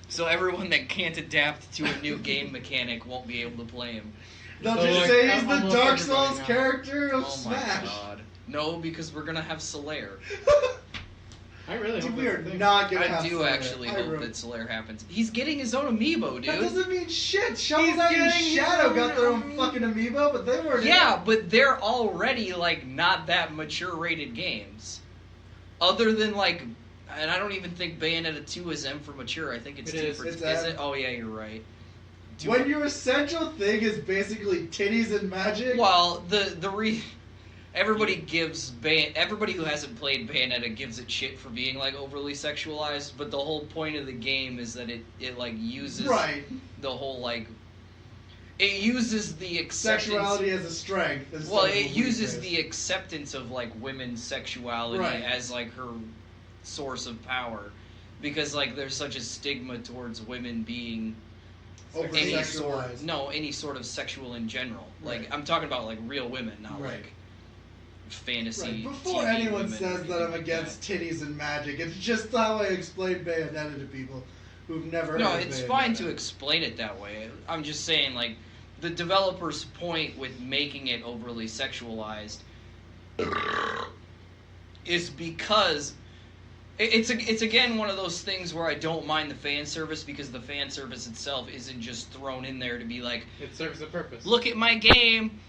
So everyone that can't adapt to a new game mechanic won't be able to play him.
They'll
So,
just
like,
say he's the
almost
Dark
everybody
Souls
now.
character of
Oh
Smash.
my god. No, because we're gonna have Solaire.
I really
Dude,
hope
we are
that's the thing.
not gonna
I
have
do
Solaire.
actually
I
hope
wrote-
that Solaire happens. He's getting his own amiibo,
That
dude.
doesn't mean shit. Shovel
He's
Knight and
getting his
Shadow
own
got their own
amiibo.
fucking amiibo, but they weren't. in
Yeah,
it.
but they're already like not that mature rated games. Other than like, and I don't even think Bayonetta 2 is M for mature. I think it's
It
2
is.
for
It's
is
M.
it? Oh yeah, you're right.
When your essential thing is basically titties and magic.
Well, everybody who hasn't played Bayonetta gives it shit for being like overly sexualized, but the whole point of the game is that it like uses
Right.
the whole like it uses the acceptance.
Sexuality as a strength.
Well, it uses the acceptance of like women's sexuality
Right.
as like her source of power, because like there's such a stigma towards women being any sort of sexual in general. Like
Right.
I'm talking about like real women, not
Right.
like fantasy.
Right. Before
TV
anyone
women or
says that I'm
anything
against titties and magic, it's just how I explain Bayonetta to people who've never
No,
heard of
it's
Bayonetta.
fine to explain it that way. I'm just saying, like, the developer's point with making it overly sexualized is because it's again one of those things where I don't mind the fan service, because the fan service itself isn't just thrown in there to be like,
It serves a purpose.
look at my game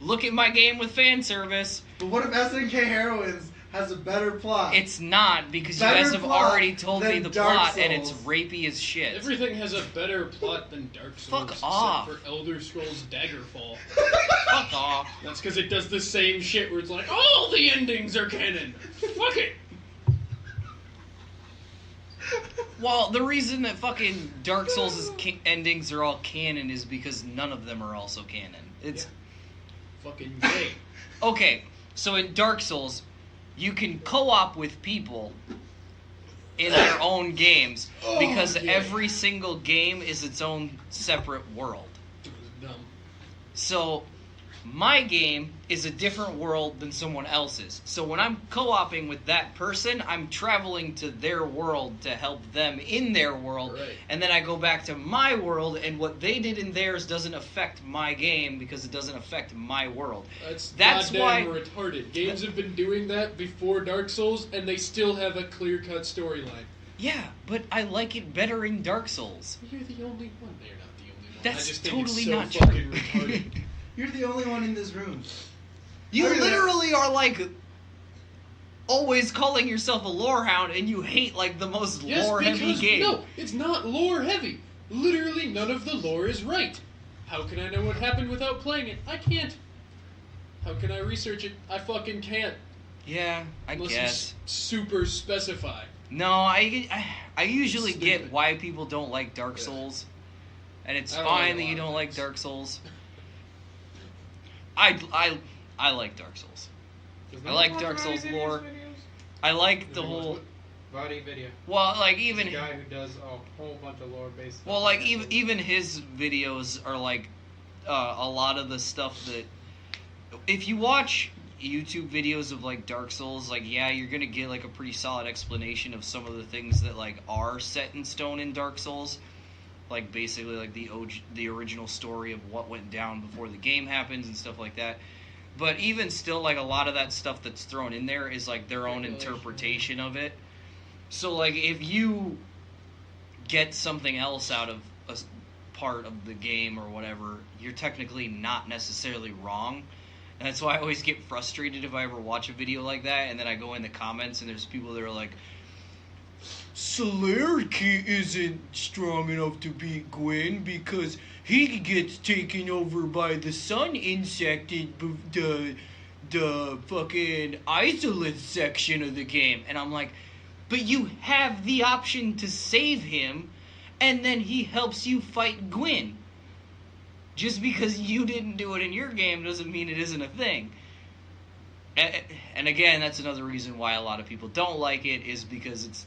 with fan service.
But what if SNK Heroines has a better plot?
It's not, because you
Better
guys have
plot
already told me
than
the
Dark
plot, and it's
Souls.
rapey as shit.
Everything has a better plot than Dark Souls.
Fuck
except
off.
for Elder Scrolls Daggerfall.
Fuck off.
That's because it does the same shit where it's like, all the endings are canon. Fuck it.
Well, the reason that fucking Dark Souls' endings are all canon is because none of them are also canon. It's
Fucking gay.
okay. So in Dark Souls, you can co-op with people in their own games because
yeah.
every single game is its own separate world.
It was dumb.
So my game is a different world than someone else's. So when I'm co-oping with that person, I'm traveling to their world to help them in their world.
Right.
And then I go back to my world, and what they did in theirs doesn't affect my game because it doesn't affect my world.
That's
why
goddamn retarded. Games have been doing that before Dark Souls, and they still have a clear-cut storyline.
Yeah, but I like it better in Dark Souls.
You're the only one. You're not the only one.
That's
I just think
totally
it's so
not
fucking
true.
retarded.
You're the only one in this room.
You
I mean,
literally are like always calling yourself a lore hound, and you hate like the most
Yes,
lore heavy
because
game.
no, it's not lore heavy. Literally, none of the lore is right. How can I know what happened without playing it? I can't. How can I research it? I fucking can't.
Yeah, I
Unless
guess.
you super specify.
No, I usually get
Stupid.
why people don't like Dark
Yeah.
Souls, and it's
I don't like
fine
a
that you
lot of
don't like
things.
Dark Souls. I like Dark Souls.
Does
I
no
like
one
Dark
watch
Souls
Body
lore.
Videos?
I like the
Anyone
whole.
what?
Body video.
Well, like
He's
even
a guy who does a whole bunch of lore based stuff.
well, like even his videos are like a lot of the stuff that if you watch YouTube videos of like Dark Souls, like yeah, you're gonna get like a pretty solid explanation of some of the things that like are set in stone in Dark Souls, like basically like the original story of what went down before the game happens and stuff like that. But even still, like a lot of that stuff that's thrown in there is like their own
Speculation.
interpretation of it. So like if you get something else out of a part of the game or whatever, you're technically not necessarily wrong. And that's why I always get frustrated if I ever watch a video like that, and then I go in the comments and there's people that are like, Celerity isn't strong enough to beat Gwyn because he gets taken over by the sun insect in the fucking isolate section of the game. And I'm like, but you have the option to save him, and then he helps you fight Gwyn. Just because you didn't do it in your game doesn't mean it isn't a thing. And again, that's another reason why a lot of people don't like it, is because it's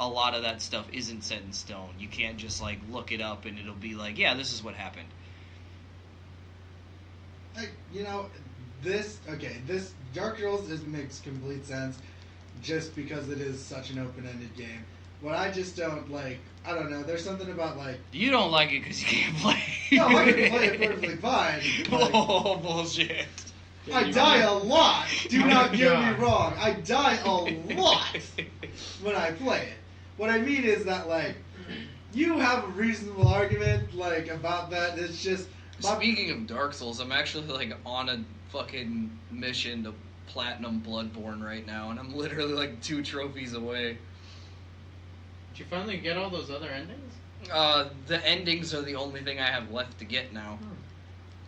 a lot of that stuff isn't set in stone. You can't just like look it up and it'll be like, yeah, this is what happened.
This Dark Souls makes complete sense just because it is such an open-ended game. What I just don't like, I don't know, there's something about like,
You don't like it because you can't play.
no, I can play it perfectly fine. Like,
Oh, bullshit.
I die a lot. Do
Oh
not
my
get
God.
me wrong. I die a lot when I play it. What I mean is that like, you have a reasonable argument like about that. It's just
Speaking of Dark Souls, I'm actually like on a fucking mission to platinum Bloodborne right now, and I'm literally like 2 trophies away.
Did you finally get all those other endings?
The endings are the only thing I have left to get now.
Hmm.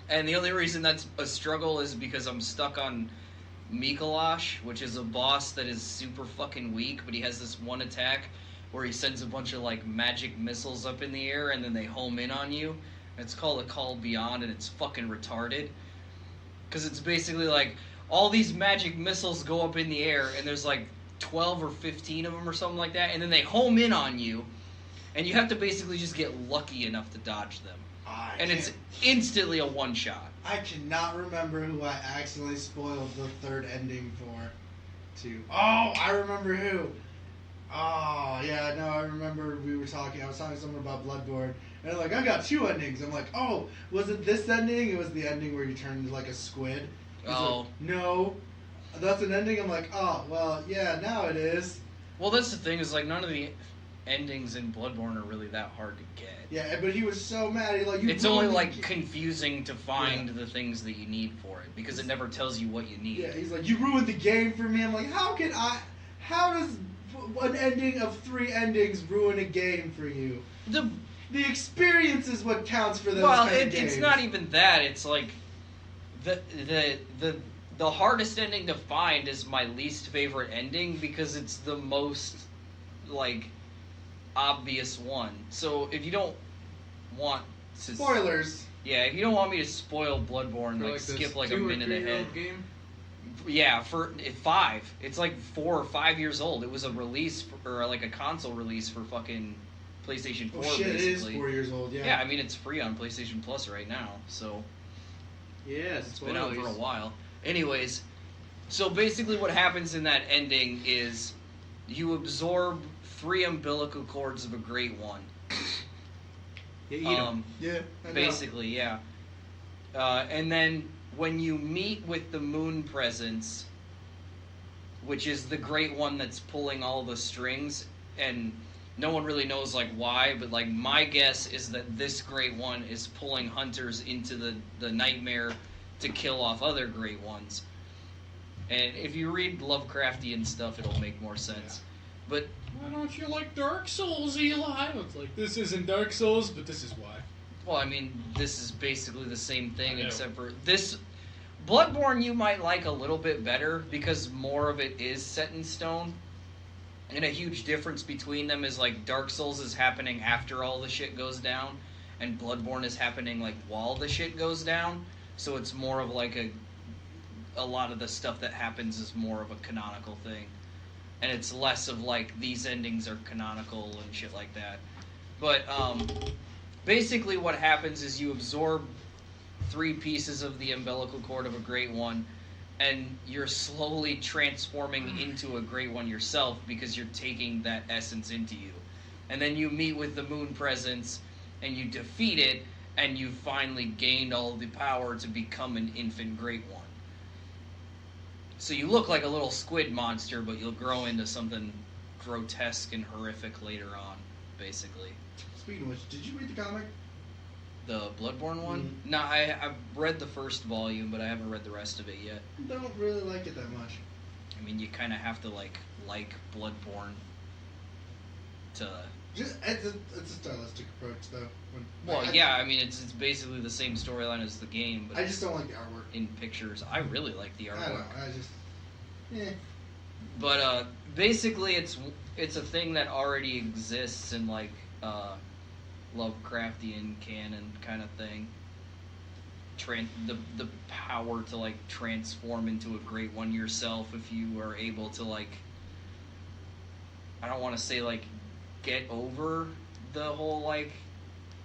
And the only reason that's a struggle is because I'm stuck on Mikolash, which is a boss that is super fucking weak, but he has this one attack where he sends a bunch of like magic missiles up in the air and then they home in on you. It's called A Call Beyond, and it's fucking retarded. Because it's basically like all these magic missiles go up in the air, and there's like 12 or 15 of them or something like that, and then they home in on you, and you have to basically just get lucky enough to dodge them. And it's instantly a one-shot.
I cannot remember who I accidentally spoiled the third ending for. Oh, I remember who. Oh, yeah, no, I remember I was talking to someone about Bloodborne, and they're like, I got 2 endings. I'm like, oh, was it this ending? It was the ending where you turned into like a squid. He's like, no, that's an ending. I'm like, oh, well, yeah, now it is.
Well, that's the thing, is like none of the endings in Bloodborne are really that hard to get.
Yeah, but he was so mad.
It's only like confusing to find the things that you need for it, because it never tells you what you need.
Yeah, he's like, you ruined the game for me. I'm like, how does an ending of 3 endings ruin a game for you? The experience is what counts for those kind of games.
It's not even that. It's like the hardest ending to find is my least favorite ending, because it's the most like obvious one. So if you don't want to
spoilers,
if you don't want me to spoil Bloodborne, like skip like a minute ahead.
Game?
Yeah, for 5. It's like 4 or 5 years old. It was a release or like a console release for fucking PlayStation 4.
Oh shit,
basically.
it is 4 years old. Yeah.
Yeah, I mean it's free on PlayStation Plus right now, so
yes,
it's been out for a while. Anyways, so basically what happens in that ending is you absorb 3 umbilical cords of a Great One.
You eat 'em.
Yeah.
Basically, yeah. And then when you meet with the Moon Presence, which is the Great One that's pulling all the strings, and no one really knows like why, but like my guess is that this Great One is pulling hunters into the nightmare to kill off other Great Ones. And if you read Lovecraftian stuff, it'll make more sense. But
why don't you like Dark Souls, Eli? It's like, this isn't Dark Souls, but this is why.
well, I mean, this is basically the same thing, except for this. Bloodborne you might like a little bit better because more of it is set in stone. And a huge difference between them is like Dark Souls is happening after all the shit goes down, and Bloodborne is happening like while the shit goes down. So it's more of like a lot of the stuff that happens is more of a canonical thing. And it's less of like these endings are canonical and shit like that. But basically what happens is you absorb 3 pieces of the umbilical cord of a Great One, and you're slowly transforming into a Great One yourself because you're taking that essence into you. And then you meet with the Moon Presence, and you defeat it, and you finally gained all the power to become an infant Great One. So you look like a little squid monster, but you'll grow into something grotesque and horrific later on, basically.
Speaking of which, did you read the comic?
The Bloodborne one?
Mm-hmm.
No, I've read the first volume, but I haven't read the rest of it yet.
Don't really like it that much.
I mean, you kind of have to like Bloodborne to.
It's a stylistic approach, though.
I mean, it's basically the same storyline as the game, but
I just don't like the artwork.
In pictures, I really like the artwork.
I don't know. I just,
But basically, it's a thing that already exists in like Lovecraftian canon kind of thing. The power to like transform into a Great One yourself if you are able to like. I don't want to say like get over the whole like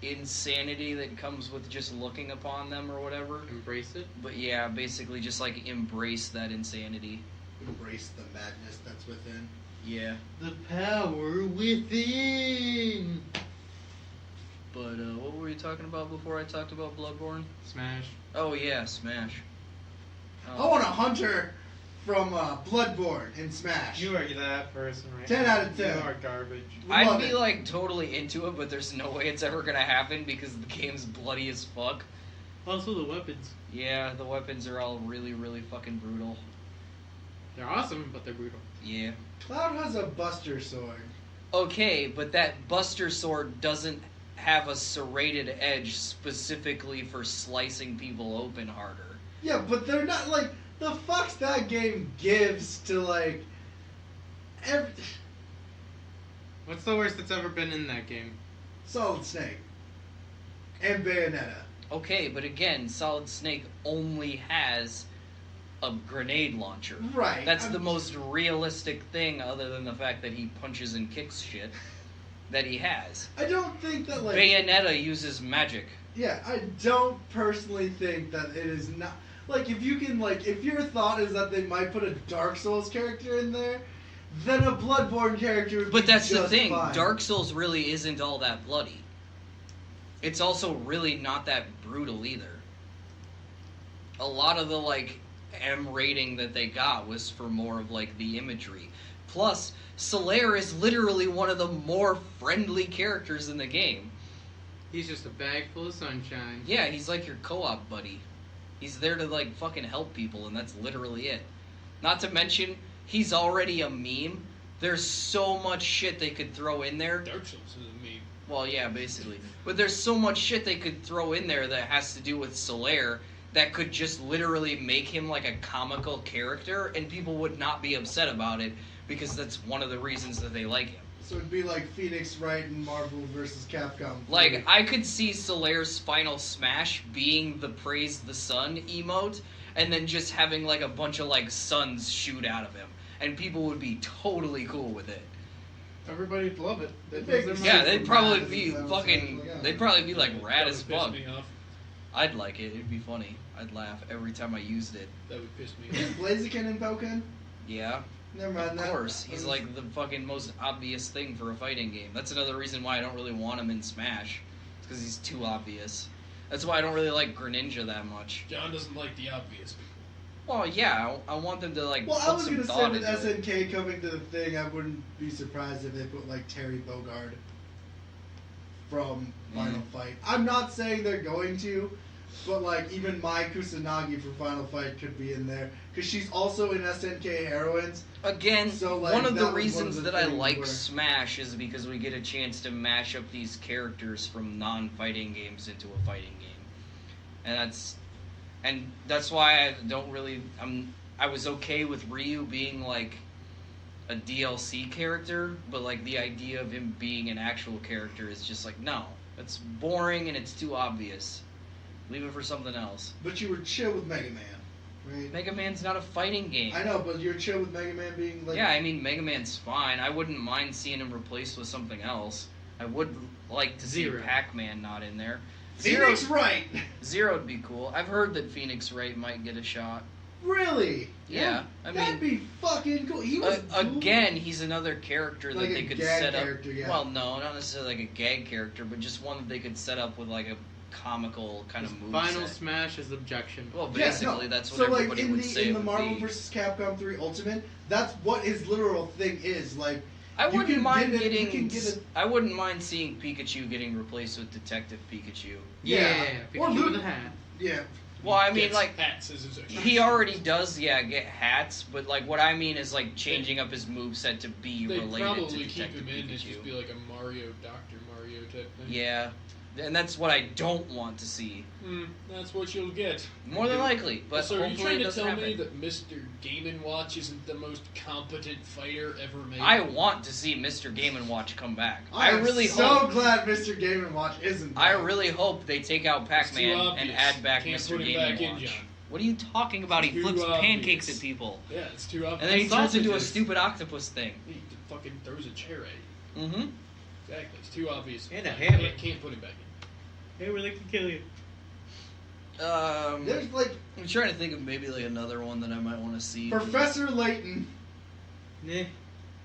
insanity that comes with just looking upon them or whatever.
Embrace it.
But yeah, basically just like embrace that insanity.
Embrace the madness that's within.
Yeah.
The power within.
But what were you talking about before I talked about Bloodborne?
Smash.
Oh yeah, Smash.
I want a hunter from Bloodborne in Smash.
You are that person, right?
10 out of 10.
You are garbage.
I'd be like totally into it, but there's no way it's ever gonna happen because the game's bloody as fuck.
Also the weapons.
Yeah, the weapons are all really, really fucking brutal.
They're awesome, but they're brutal.
Yeah.
Cloud has a Buster Sword.
Okay, but that Buster Sword doesn't have a serrated edge specifically for slicing people open harder.
Yeah, but they're not like the fucks that game gives to like
What's the worst that's ever been in that game?
Solid Snake. and Bayonetta.
Okay, but again, Solid Snake only has a grenade launcher.
Right.
That's the most realistic thing, other than the fact that he punches and kicks shit, that he has.
I don't think that, like...
Bayonetta uses magic.
Yeah, I don't personally think that it is not... Like, if you can, like, if your thought is that they might put a Dark Souls character in there, then a Bloodborne character would
But
be
that's
just
the thing,
fine.
Dark Souls really isn't all that bloody. It's also really not that brutal either. A lot of the, like, M rating that they got was for more of, like, the imagery. Plus, Solaire is literally one of the more friendly characters in the game.
He's just a bag full of sunshine.
Yeah, he's like your co-op buddy. He's there to, like, fucking help people, and that's literally it. Not to mention, he's already a meme. There's so much shit they could throw in there.
Dark Souls is a meme.
Well, yeah, basically. But there's so much shit they could throw in there that has to do with Solaire that could just literally make him like a comical character, and people would not be upset about it because that's one of the reasons that they like him.
So it'd be like Phoenix Wright and Marvel vs. Capcom.
Like, I could see Solaire's final smash being the Praise the Sun emote, and then just having like a bunch of like suns shoot out of him, and people would be totally cool with it.
Everybody'd love it.
Yeah, they'd probably
Rad
be
as hell,
fucking.
like, yeah.
They'd probably be like rad
That
as
would piss
fuck.
me off.
I'd like it. It'd be funny. I'd laugh every time I used it.
That would piss me
Is
off.
Blaziken in Pokken?
Yeah,
Never mind
of
that.
course. He's like the fucking most obvious thing for a fighting game. That's another reason why I don't really want him in Smash. It's because he's too obvious. That's why I don't really like Greninja that much.
John doesn't like the obvious people.
Well, yeah, I want them to like
Well, I
put
was
some
gonna say
thought
with
into it.
SNK coming to the thing, I wouldn't be surprised if they put like Terry Bogard from Final Fight. I'm not saying they're going to, but like even Mai Kusanagi from Final Fight could be in there because she's also in SNK Heroines.
Again,
So, like,
one of
that
the
was
reasons
one of the
that I
things
like
where-
Smash is because we get a chance to mash up these characters from non-fighting games into a fighting game, and that's why I don't really. I was okay with Ryu being like a DLC character, but like the idea of him being an actual character is just like no, it's boring and it's too obvious. Leave it for something else.
But you were chill with Mega Man, right?
Mega Man's not a fighting game.
I know, but you're chill with Mega Man being like.
Yeah, I mean, Mega Man's fine. I wouldn't mind seeing him replaced with something else. I would like to see
Zero.
Pac-Man not in there.
Phoenix Wright.
Zero would be cool. I've heard that Phoenix Wright might get a shot.
Really?
Yeah, I
That'd
mean,
be fucking cool. He was cool.
again, he's another character
Like
that
a
they could
gag
set up.
character, yeah.
Well, no, not necessarily like a gag character, but just one that they could set up with like a comical kind of move.
Final Smash is objection.
Well,
Yeah,
basically,
no.
that's what
so, like,
everybody
in
would
the
say.
in
it
the
would
Marvel
be.
vs. Capcom 3 Ultimate, that's what his literal thing is. Like,
I
you
wouldn't
can
mind
get it- you
getting.
can get it-
I wouldn't mind seeing Pikachu getting replaced with Detective Pikachu.
Yeah. Or
Pikachu
Luke-
with a hat.
yeah,
Well, I mean,
Gets
like,
hats as his
he already does, yeah, get hats, but, like, what I mean is, like, changing up his moveset to be
They'd
related
probably
to
keep
Detective
him in and
Pikachu.
just be like a Mario, Dr. Mario type thing.
Yeah, and that's what I don't want to see.
That's what you'll get.
More than likely, but
So are you
hopefully
trying
it
to
doesn't
tell
happen.
me that Mr. Game & Watch isn't the most competent fighter ever made?
I want to see Mr. Game & Watch come back. I
I'm
really
so
hope.
glad Mr. Game & Watch isn't.
I
back.
really hope they take out
It's
Pac-Man
too
and
obvious.
add back
Can't
Mr.
put him
Game
back
&
in,
Watch.
John.
What are you talking about? He
Too
flips pancakes
obvious.
at people.
Yeah, it's too obvious.
And then he turns into a
Sausages.
stupid octopus thing.
He fucking throws a chair at you.
Mm-hmm.
Exactly. It's too obvious.
And a hammer.
Can't put him back in.
Hey, we're like to kill you.
There's like
I'm trying to think of maybe like another one that I might want to see.
Professor Layton.
Nah,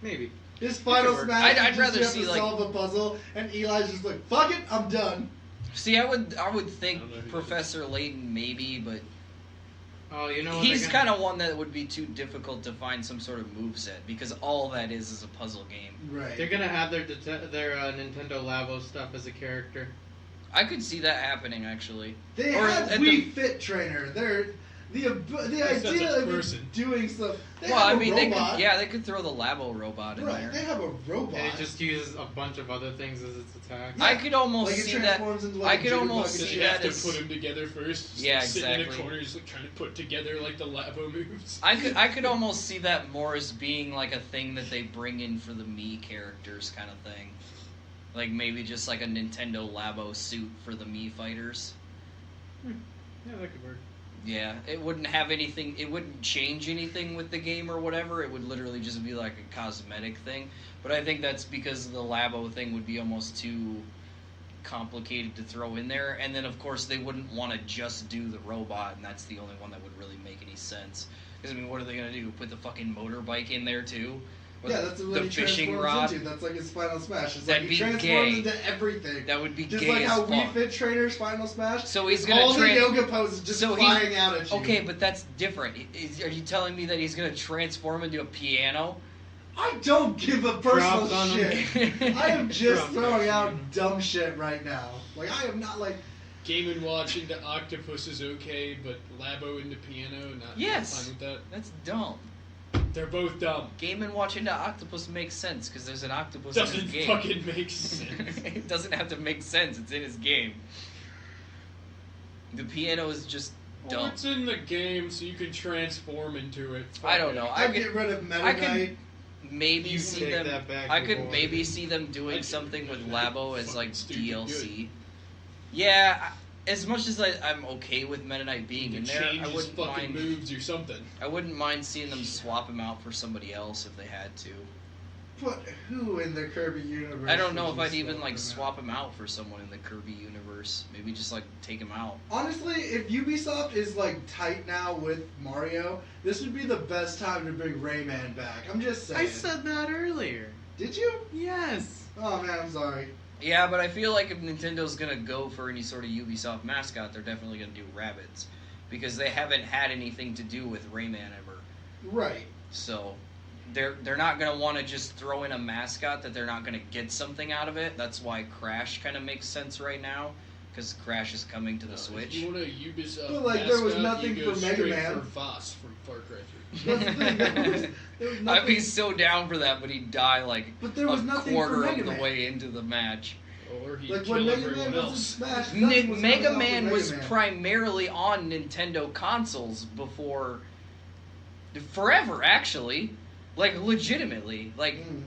maybe.
His final
work.
smash.
I'd
is just
rather
you have
see,
to
like-
solve a puzzle, and Eli's just like, "Fuck it, I'm done."
See, I would think
I don't know who
Professor Layton maybe, but
Oh, you know what?
he's kind of one that would be too difficult to find some sort of moveset because all that is a puzzle game.
Right.
They're gonna have their Nintendo Labo stuff as a character.
I could see that happening actually.
They
Or
have
at
Wii Fit Trainer. They're the
That's
idea
a
of
person.
doing stuff. They
Well,
have
I mean,
a robot.
they could throw the Labo robot in
Right,
there.
they have a robot.
And it just uses a bunch of other things as its attack.
Yeah.
I could almost
like it
see that.
transforms into like
I
a
could
jitterbug
almost
and
Does
see
he
shit.
have
that
to
as-
put him together first? Just
Yeah,
sitting in a
exactly.
corner, just like trying to put together like the Labo moves.
I could almost see that more as being like a thing that they bring in for the Mii characters kind of thing. Like maybe just like a Nintendo Labo suit for the Mii fighters.
Yeah, that could work.
Yeah, it wouldn't have anything. It wouldn't change anything with the game or whatever. It would literally just be like a cosmetic thing. But I think that's because the Labo thing would be almost too complicated to throw in there. And then of course they wouldn't want to just do the robot, and that's the only one that would really make any sense. Because I mean, what are they gonna do? Put the fucking motorbike in there too? Or
Yeah, that's what
the
he
fishing
transforms
rod.
into. That's like his Final Smash. It's
That'd
like
be
he transforms
gay.
into everything.
That would be
Just
gay
like
as
how
fuck.
Wii Fit Trainer's Final Smash.
So he's
is
gonna
all the yoga poses just
so
flying out at you.
Okay, but that's different. Are you telling me that he's gonna transform into a piano?
I don't give a personal
Dropped on
shit.
him.
I am just
Dropped
throwing
on
out
him.
dumb shit right now. Like I am not like.
Game & Watch into Octopus is okay, but Labo into Piano, not
Yes.
fine with that.
That's dumb.
They're both dumb.
Game and Watch into Octopus makes sense because there's an octopus in
Doesn't
his game.
fucking make sense.
It doesn't have to make sense. It's in his game. The piano is just
Well,
dumb.
it's in the game, so you can transform into it.
I don't know.
I'd get rid of Meta
I could-
Knight.
Maybe
You
see
take
them.
that back
I could
before.
maybe see them doing
I'd
something with
fucking
Labo as like
stupid
DLC. Yeah, as much as I'm okay with Meta Knight being
You
in
can
there,
change
I
his
wouldn't
fucking
mind.
moves or something.
I wouldn't mind seeing them swap him out for somebody else if they had to.
But who in the Kirby universe?
I don't know if
would
I'd
you
even like
him
swap
out?
him out for someone in the Kirby universe. Maybe just like take him out.
Honestly, if Ubisoft is like tight now with Mario, this would be the best time to bring Rayman back. I'm just saying.
I said that earlier.
Did you?
Yes.
Oh man, I'm sorry.
Yeah, but I feel like if Nintendo's gonna go for any sort of Ubisoft mascot, they're definitely gonna do Rabbids, because they haven't had anything to do with Rayman ever.
Right.
So they're not gonna want to just throw in a mascot that they're not gonna get something out of it. That's why Crash kind of makes sense right now, because Crash is coming to the
If
Switch.
you want a Ubisoft
But, like, there was
mascot,
nothing
you go
for Mega
straight
Man.
for Voss from Far Cry 3.
That's the thing. There was
I'd
nothing,
be so down for that, but he'd die like
but there
a
was nothing
quarter
for
of
Mega
the
Man.
way into the match.
Or he'd
Like
kill
when Mega
everyone
Man was in
else.
Smash, nothing was
Mega
coming out for
Man
Mega
was
Man.
primarily on Nintendo consoles before forever, actually. Like legitimately, like
Mm.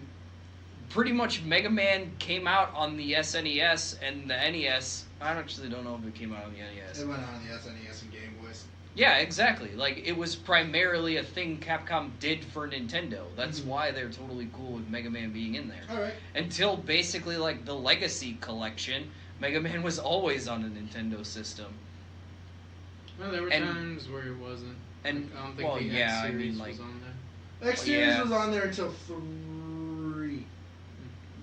pretty much Mega Man came out on the SNES and the NES. I actually don't know if it came out on the NES.
It went on the SNES and Game Boys.
Yeah, exactly. Like it was primarily a thing Capcom did for Nintendo. That's
Mhm.
why they're totally cool with Mega Man being in there.
All right.
Until basically like the Legacy Collection, Mega Man was always on a Nintendo system.
Well, there were
And-
times where it wasn't.
And
I don't think
well,
the
yeah,
X
I
series
mean like
was on there.
X Series
yeah.
was on there until 3.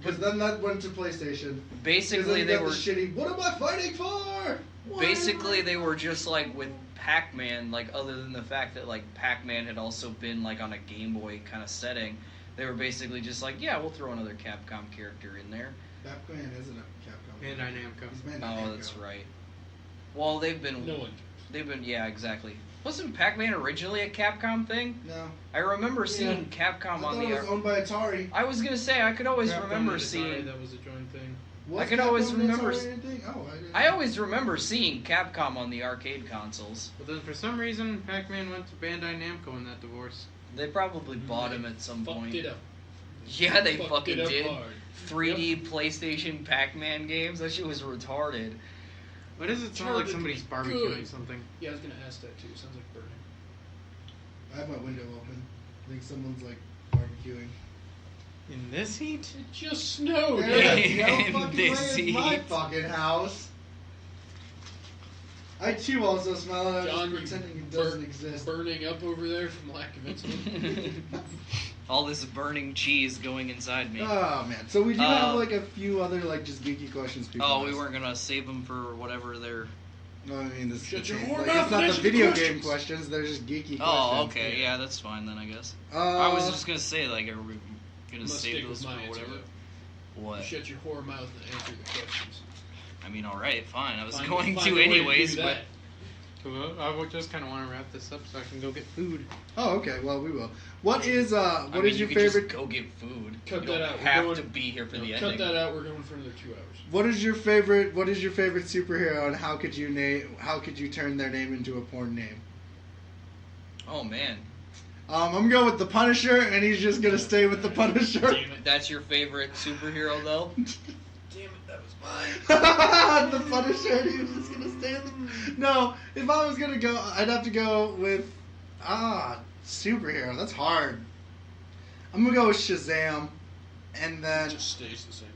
Because then that went to PlayStation. 'Cause
basically
then
they
you got
were
the shitty. What am I fighting for? Why
basically
am I
they were just like with Pac-Man, like other than the fact that like Pac-Man had also been like on a Game Boy kind of setting, they were basically just like, yeah, we'll throw another Capcom character in there.
Pac-Man isn't a Capcom.
Bandai Namco.
He's Bandai
Oh,
Namco.
that's right. Well, they've been
No one.
yeah, exactly. Wasn't Pac-Man originally a Capcom thing?
No.
I remember seeing
I
Capcom
thought
on
it
the.
was owned by Atari.
I was gonna say I could always
Capcom
remember
and Atari,
seeing.
that was a joint thing.
Was
I could always
Capcom and
remember
Atari anything? Oh, I didn't.
I always remember seeing Capcom on the arcade consoles.
But then for some reason, Pac-Man went to Bandai Namco in that divorce.
They probably bought him at some
Fucked
point.
it up.
Yeah, they
Fucked
fucking
it up
did.
hard.
3D PlayStation Pac-Man games. That shit was retarded.
Why does it sound like
Retarded
somebody's
good.
barbecuing something?
Yeah, I was gonna ask that too. Sounds like burning.
I have my window open. I think someone's like barbecuing.
In this heat?
It just snowed.
There it is.
In
No fucking way,
this
it's my
heat.
fucking house. I too also smell it. I'm
John,
just
you
pretending it doesn't exist.
Burning up over there from lack of insulin.
All this burning cheese going inside me.
Oh man, so we do have like a few other like just geeky questions. People
Oh, we
ask.
weren't gonna save them for whatever they're.
No, I mean this.
Shut
It's,
your
like,
whore
it's
mouth
not
and
the
answer the
video
questions.
game questions. They're just geeky questions.
Oh, okay, yeah, that's fine then, I guess. I was just gonna say, like, are we gonna
Must
save
stick
those
with
for
my answer,
whatever?
though.
What?
Shut your whore mouth and answer the questions.
I mean, all right, fine. I was
Find-
going
find
to
a way
anyways,
do
but
that.
Well, I would just kind of want to wrap this up so I can go get food.
Oh, okay. Well, we will. What is
I mean,
your
you could
favorite?
just go get food.
Cut
you
that
don't
out. We're
have
going-
to be here for
No,
the
cut
ending.
that out. We're going for another 2 hours.
What is your favorite? What is your favorite superhero, and how could you name? How could you turn their name into a porn name?
Oh man,
I'm gonna go with the Punisher, and he's just gonna stay with the Punisher.
Damn it.
that's your favorite superhero though?
damn it, that was mine.
The Punisher, and he was just gonna stand. No, if I was gonna go, I'd have to go with superhero. That's hard. I'm gonna go with Shazam, and then.
It just stays the same.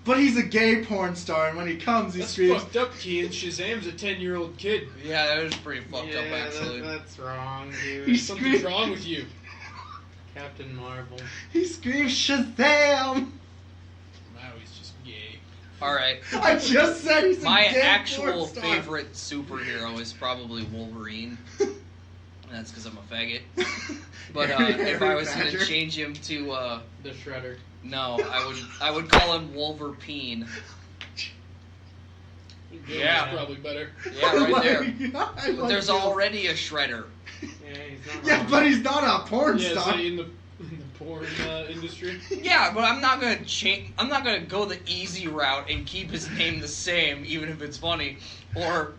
But he's a gay porn star, and when he comes, he
That's
screams.
fucked up, Kean. Shazam's a 10-year-old kid.
Yeah, that was pretty fucked up, actually.
That's wrong, dude.
He's
Something's wrong with you.
Captain Marvel.
He screams Shazam.
Now he's just gay.
Alright.
I just said he's a
My
gay
actual
porn star.
favorite superhero is probably Wolverine. And that's because I'm a faggot. But if I was going to change him to...
The Shredder.
No, I would call him Wolverine. Yeah.
That's probably better.
Yeah, right there.
I
But
like
there's
you.
already a Shredder.
Yeah, he's not
Yeah,
wrong.
but he's not a porn
Yeah,
star.
say in the porn industry.
Yeah, but I'm not gonna change. I'm not gonna go the easy route and keep his name the same, even if it's funny, or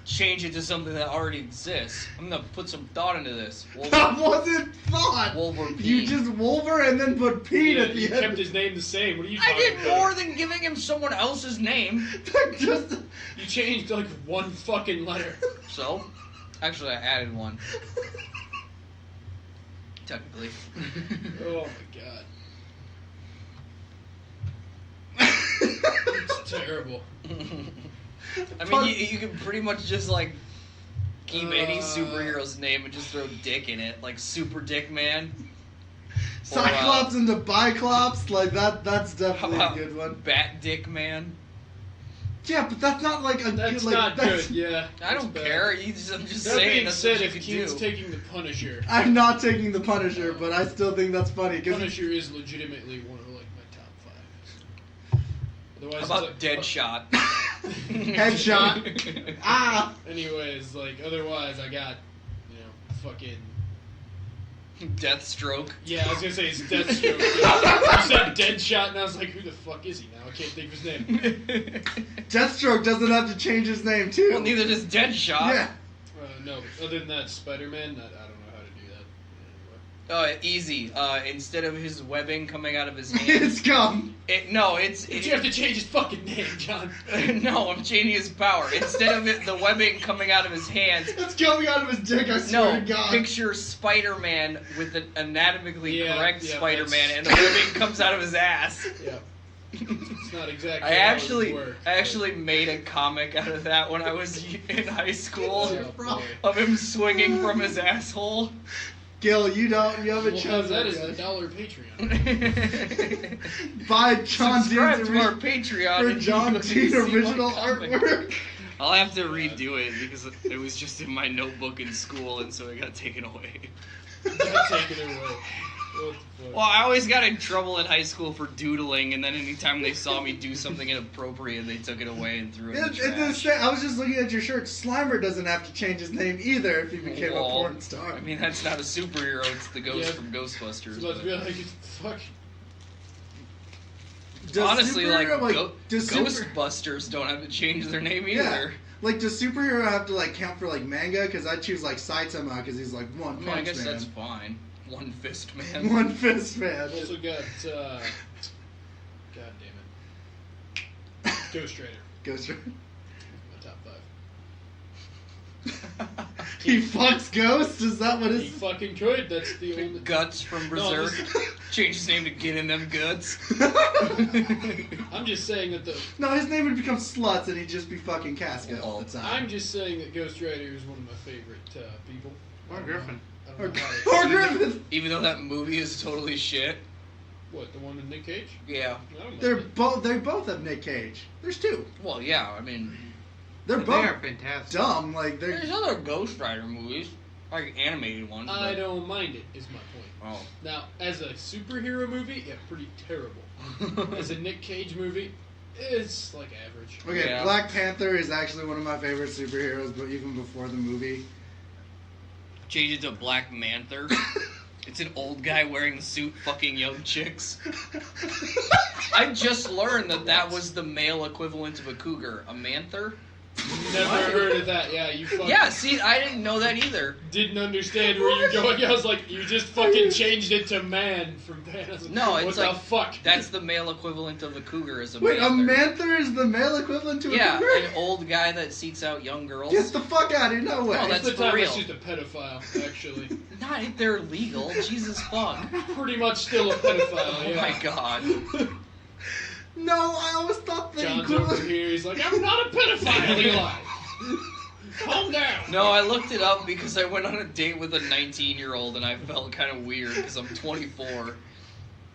change it to something that already exists. I'm gonna put some thought into this.
That wasn't thought.
Wolverine.
You just Wolver and then put Pete
Yeah,
at the
you kept
end.
his name the same. What are you
I
talking
did
about?
more than giving him someone else's name.
Just
You changed like one fucking letter.
So, actually, I added one. Technically.
Oh my god. It's terrible.
I mean, you can pretty much just like keep any superhero's name and just throw Dick in it, like Super Dick Man.
Cyclops into Biclops, like that's
How
definitely a
about
good one.
Bat Dick Man?
Yeah, but that's not like a
That's
like,
not
that's-
good, yeah.
I don't
That's bad.
care. I'm just
That
saying
being
that's
said,
what you
if
could
Keane's
do.
taking the Punisher,
I'm not taking the Punisher, but I still think that's funny. 'Cause
Punisher is legitimately one of like my top 5. Otherwise,
How about
it's like,
Deadshot?
Headshot. Ah!
Anyways, like otherwise, I got fucking.
Deathstroke.
Yeah, I was gonna say it's Deathstroke. You said Deadshot, and I was like, who the fuck is he now? I can't think of his name.
Deathstroke doesn't have to change his name too.
Well, neither does Deadshot.
Yeah.
No, other than that, Spider-Man, I don't know how to do that.
Easy. Instead of his webbing coming out of his hands,
It's gum.
But you have to change his fucking name, John.
No, I'm changing his power. Instead of the webbing coming out of his hands,
It's coming out of his dick, I swear
no,
to God.
picture Spider-Man with an anatomically
Yeah,
correct
yeah,
Spider-Man, and the
that's-
webbing comes out of his ass.
Yeah. It's not exactly
I
how
actually,
it works,
I actually made a comic out of that when I was in high school,
Oh, boy.
of him swinging from his asshole.
Gil, you haven't
Well,
chosen
that is
yet.
$1 Patreon.
Buy John
Subscribe
Dean's
to our Patreon
for
and
John
you can
Dean
see my
original
comic.
artwork.
I'll have to redo it because it was just in my notebook in school, and so it got taken away.
Got taken away. What the fuck?
Well, I always got in trouble in high school for doodling, and then anytime they saw me do something inappropriate, they took it away and threw it in the
It's the
trash.
same. I was just looking at your shirt. Slimer doesn't have to change his name either if he became a
Well,
porn star.
I mean, that's not a superhero; it's the ghost
Yeah.
from Ghostbusters.
It's about to be
but-
like, fuck.
Does
Honestly, like,
superhero, does super-
Ghostbusters don't have to change their name
Yeah.
either.
Like, does superhero have to like count for like manga? Because I choose like Saitama because he's like one
I mean,
punch
I guess
man,
that's fine. One fist man.
one fist man.
I've also got, God damn it. Ghost Rider.
Ghost Rider.
My top 5.
He fucks ghosts. Is that what
He
his?
fucking could. That's the only.
Guts from
No,
Berserk. Change his name to Get in Them Guts.
I'm just saying that
No, his name would become Sluts, and he'd just be fucking Casca all the time.
I'm just saying that Ghost Rider is one of my favorite people.
Or
I don't know-
Griffin.
I
Or,
don't know how
or
to-
Griffith.
Even though that movie is totally shit.
What, the one with Nick Cage?
Yeah.
I don't
They're
like it.
both. They both have Nick Cage. There's two.
Well, yeah. I mean,
They're
They
both
are fantastic.
dumb. Like they're.
there's other Ghost Rider movies, like animated ones.
I
but-
don't mind it, is my point.
Oh.
Now, as a superhero movie, yeah, pretty terrible. As a Nick Cage movie, it's like average.
Okay,
Yeah.
Black Panther is actually one of my favorite superheroes, but even before the movie.
Change it to Black Manther. It's an old guy wearing the suit fucking young chicks. I just learned that was the male equivalent of a cougar. A manther?
Never heard of that. Yeah, you fucking
Yeah, see, I didn't know that either.
didn't understand where you're going. I was like, you just fucking changed it to man from man. I was like,
No,
what
it's
the
like
fuck?
that's the male equivalent of a cougar is a
Wait, a
manther.
manther is the male equivalent to a
Yeah,
cougar?
an old guy that seeks out young girls.
Get the fuck out of here, no way.
No,
Most
that's
of the
for
time,
real.
it's just a pedophile, actually.
Not if they're legal. Jesus fuck.
Pretty much still a pedophile,
Oh
yeah.
my god.
No, I always thought the
John's over
equivalent...
here, he's like, I'm not a pedophile, Eli. Calm down.
No, I looked it up because I went on a date with a 19-year-old and I felt kind of weird because I'm 24.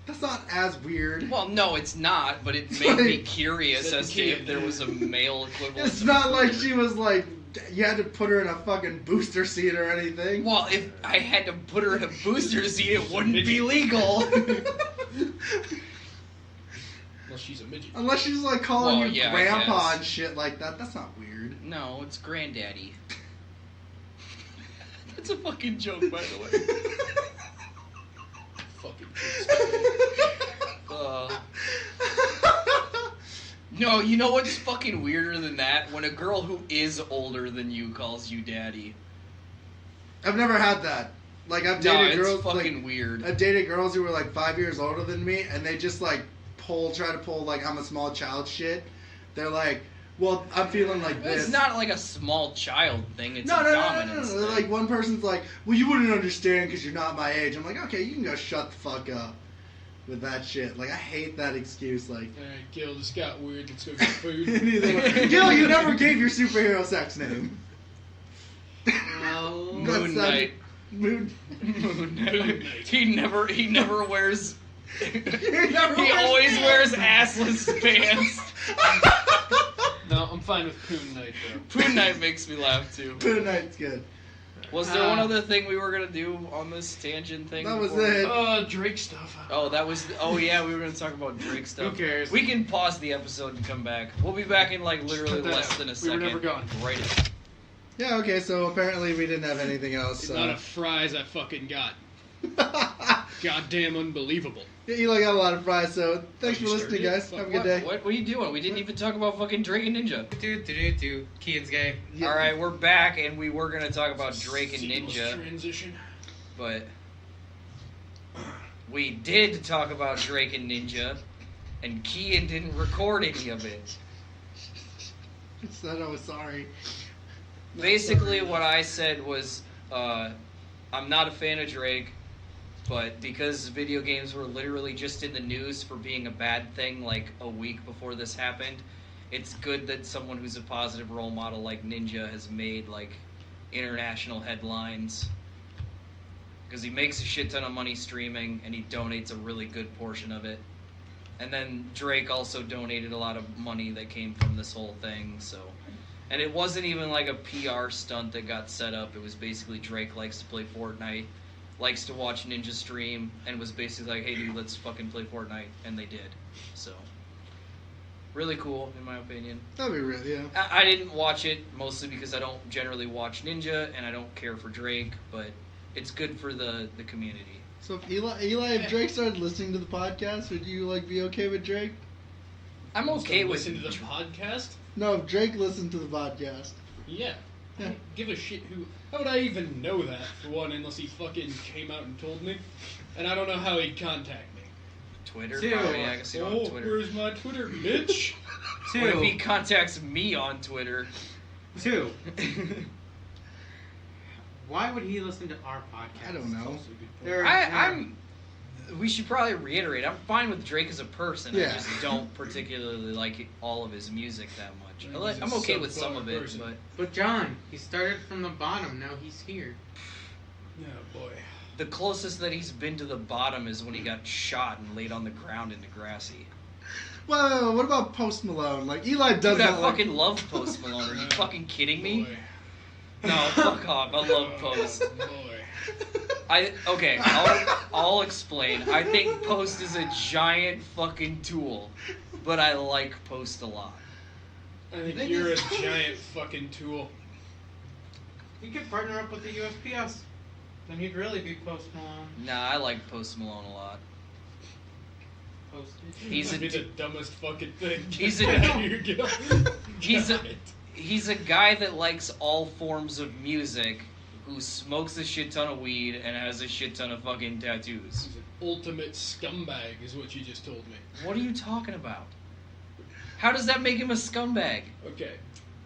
That's not as weird.
Well, no, it's not, but it made me
like-
curious as to if there was a male equivalent.
It's
of
not
a
like
cougar.
she was like, you had to put her in a fucking booster seat or anything.
Well, if I had to put her in a booster seat, it wouldn't be legal.
Well, she's a midget.
Unless she's like calling
Well,
you
yeah, I
grandpa
guess.
and shit like that. That's not weird.
No, it's granddaddy. That's a fucking joke, by the way.
Fucking
No, you know what's fucking weirder than that? When a girl who is older than you calls you daddy.
I've never had that. Like I've
No,
dated
it's
girls.
fucking
Like,
weird.
I've dated girls who were like 5 years older than me, and they just like try to pull like I'm a small child shit. They're like, well, I'm feeling like this.
It's not like a small child thing. It's
No,
a
no, no, no,
dominance
no, no.
thing.
Like one person's like, well, you wouldn't understand because you're not my age. I'm like, okay, you can go shut the fuck up with that shit. Like I hate that excuse. Like,
Alright, Gil, this got weird. Let's go get food.
Gil, you never gave your superhero sex name.
No.
That's
Moon
not-
Knight.
Moon.
Moon Knight.
Moon Knight.
He never wears.
never
he
wears
always
pants.
wears assless pants.
No, I'm fine with Poon Knight, though.
Moon Knight makes me laugh too.
Moon Knight's good.
Was there one other thing we were gonna do on this tangent thing?
That was
before we-
it.
Drake stuff.
Oh, that was. Oh yeah, we were gonna talk about Drake stuff.
Who cares?
We can pause the episode and come back. We'll be back in like literally
Cut that
less
out.
than a
We
second.
were never gone.
Right. in.
Yeah, okay, so apparently we didn't have anything else.
The
So.
amount of fries I fucking got. Goddamn unbelievable.
Yeah, Eli got a lot of fries, so thanks
Oh,
for
you
listening,
started?
guys. Have a
What,
good day.
what are you doing? We didn't even talk about fucking Drake and Ninja.
Do. Keaton's gay.
Yeah.
All right, we're back, and we were gonna talk about Drake and
Seamless
Ninja,
Transition.
but we did talk about Drake and Ninja, and Kean didn't record any of it.
Said I was sorry.
Basically, what I said was, I'm not a fan of Drake, but because video games were literally just in the news for being a bad thing like a week before this happened, it's good that someone who's a positive role model like Ninja has made like international headlines. Because he makes a shit ton of money streaming, and he donates a really good portion of it. And then Drake also donated a lot of money that came from this whole thing, so... And it wasn't even like a PR stunt that got set up. It was basically Drake likes to play Fortnite, likes to watch Ninja stream, and was basically like, hey dude, let's fucking play Fortnite. And they did. So, really cool, in my opinion.
That'd be real, yeah.
I didn't watch it, mostly because I don't generally watch Ninja, and I don't care for Drake, but it's good for the community.
So if Eli, if Drake started listening to the podcast, would you like be okay with Drake?
I'm okay with
Listen to the podcast?
No, if Drake listened to the podcast.
Yeah. I
Yeah.
don't give a shit who. How would I even know that, for one, unless he fucking came out and told me? And I don't know how he'd contact me.
Twitter,
Two.
probably. I can see him on Twitter.
Where's my Twitter, bitch?
What if he contacts me on Twitter?
2. Why would he listen to our podcast?
I don't know.
We should probably reiterate. I'm fine with Drake as a person.
Yeah.
I just don't particularly like all of his music that much.
He's a
I'm okay with some
subpar
of it,
person.
but
But John, he started from the bottom. Now he's here.
Oh boy.
the closest that he's been to the bottom is when he got shot and laid on the ground in Degrassi.
Well, what about Post Malone? Like Eli does
Dude, I
not like.
fucking love Post Malone. Are you fucking kidding me?
Boy.
No, fuck off. I love Post.
Boy.
Okay, I'll explain. I think Post is a giant fucking tool, but I like Post a lot.
I think you're a giant fucking tool.
He could partner up with the USPS. Then he'd really be Post Malone.
Nah, I like Post Malone a lot.
Posted.
He's
That'd
a
be the dumbest fucking thing.
he's a-
Here you go.
he's a-
God.
He's a guy that likes all forms of music, who smokes a shit ton of weed and has a shit ton of fucking tattoos.
He's an ultimate scumbag, is what you just told me.
What are you talking about? How does that make him a scumbag?
Okay.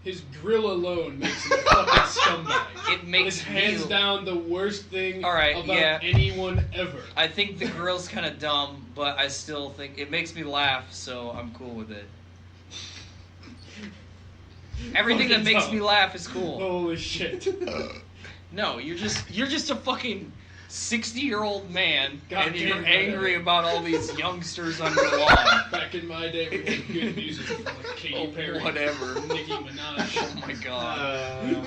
His grill alone makes him a fucking scumbag.
It makes
It's hands
me...
down the worst thing
Alright,
about
yeah.
anyone ever.
I think the girl's kind of dumb, but I still think it makes me laugh, so I'm cool with it. Everything that
Fucking
makes
dumb.
me laugh is cool.
Holy shit.
No, you're just a fucking 60-year-old man,
God
and you're
damn,
angry
whatever.
about all these youngsters on your lawn.
Back in my day, we had good music from like Katy Perry,
whatever.
Nicki Minaj.
Oh my god.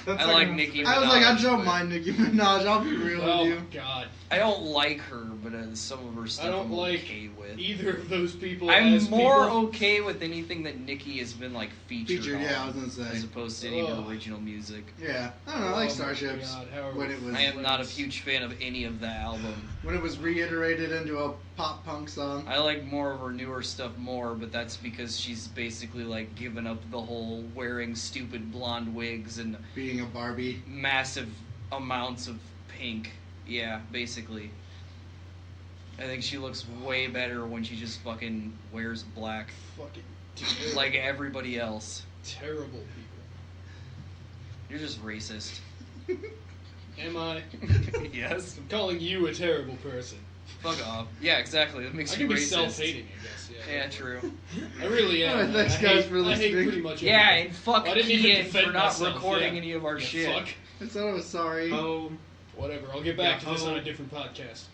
That's
I like Nicki Minaj.
I was like, I don't
but
mind Nicki Minaj. I'll be real
Oh
with
my
you.
god.
I don't like her, but some of her stuff
I don't
I'm
like
okay with.
either of those people
I'm
as
more
people.
okay with anything that Nicki has been like featured on,
Yeah, I was gonna say.
as opposed to any of
Ugh.
her original music.
Yeah, I don't know. I like
Oh my
Starships
God, how are
when
we
it was
I am not a
friends?
huge fan of any of the album.
when it was reiterated into a pop punk song.
I like more of her newer stuff more, but that's because she's basically like given up the whole wearing stupid blonde wigs and
Being a Barbie.
massive amounts of pink. Yeah, basically. I think she looks way better when she just fucking wears black
Fucking terrible,
like everybody else.
terrible people.
You're just racist.
Am I?
Yes.
I'm calling you a terrible person.
Fuck off. Yeah, exactly. That makes
I
you
can be
racist.
self-hating, I guess. Yeah.
Yeah, true.
I really am.
Alright, thanks,
I
guys,
hate,
for
I hate
listening.
pretty much
Yeah,
everything.
and fuck
I didn't even
Ian
defend
for not
myself,
recording
yeah.
any of our
Yeah,
shit.
Fuck.
I said I was sorry.
Oh.
Whatever. I'll get back
Yeah,
to this
oh.
on a different podcast.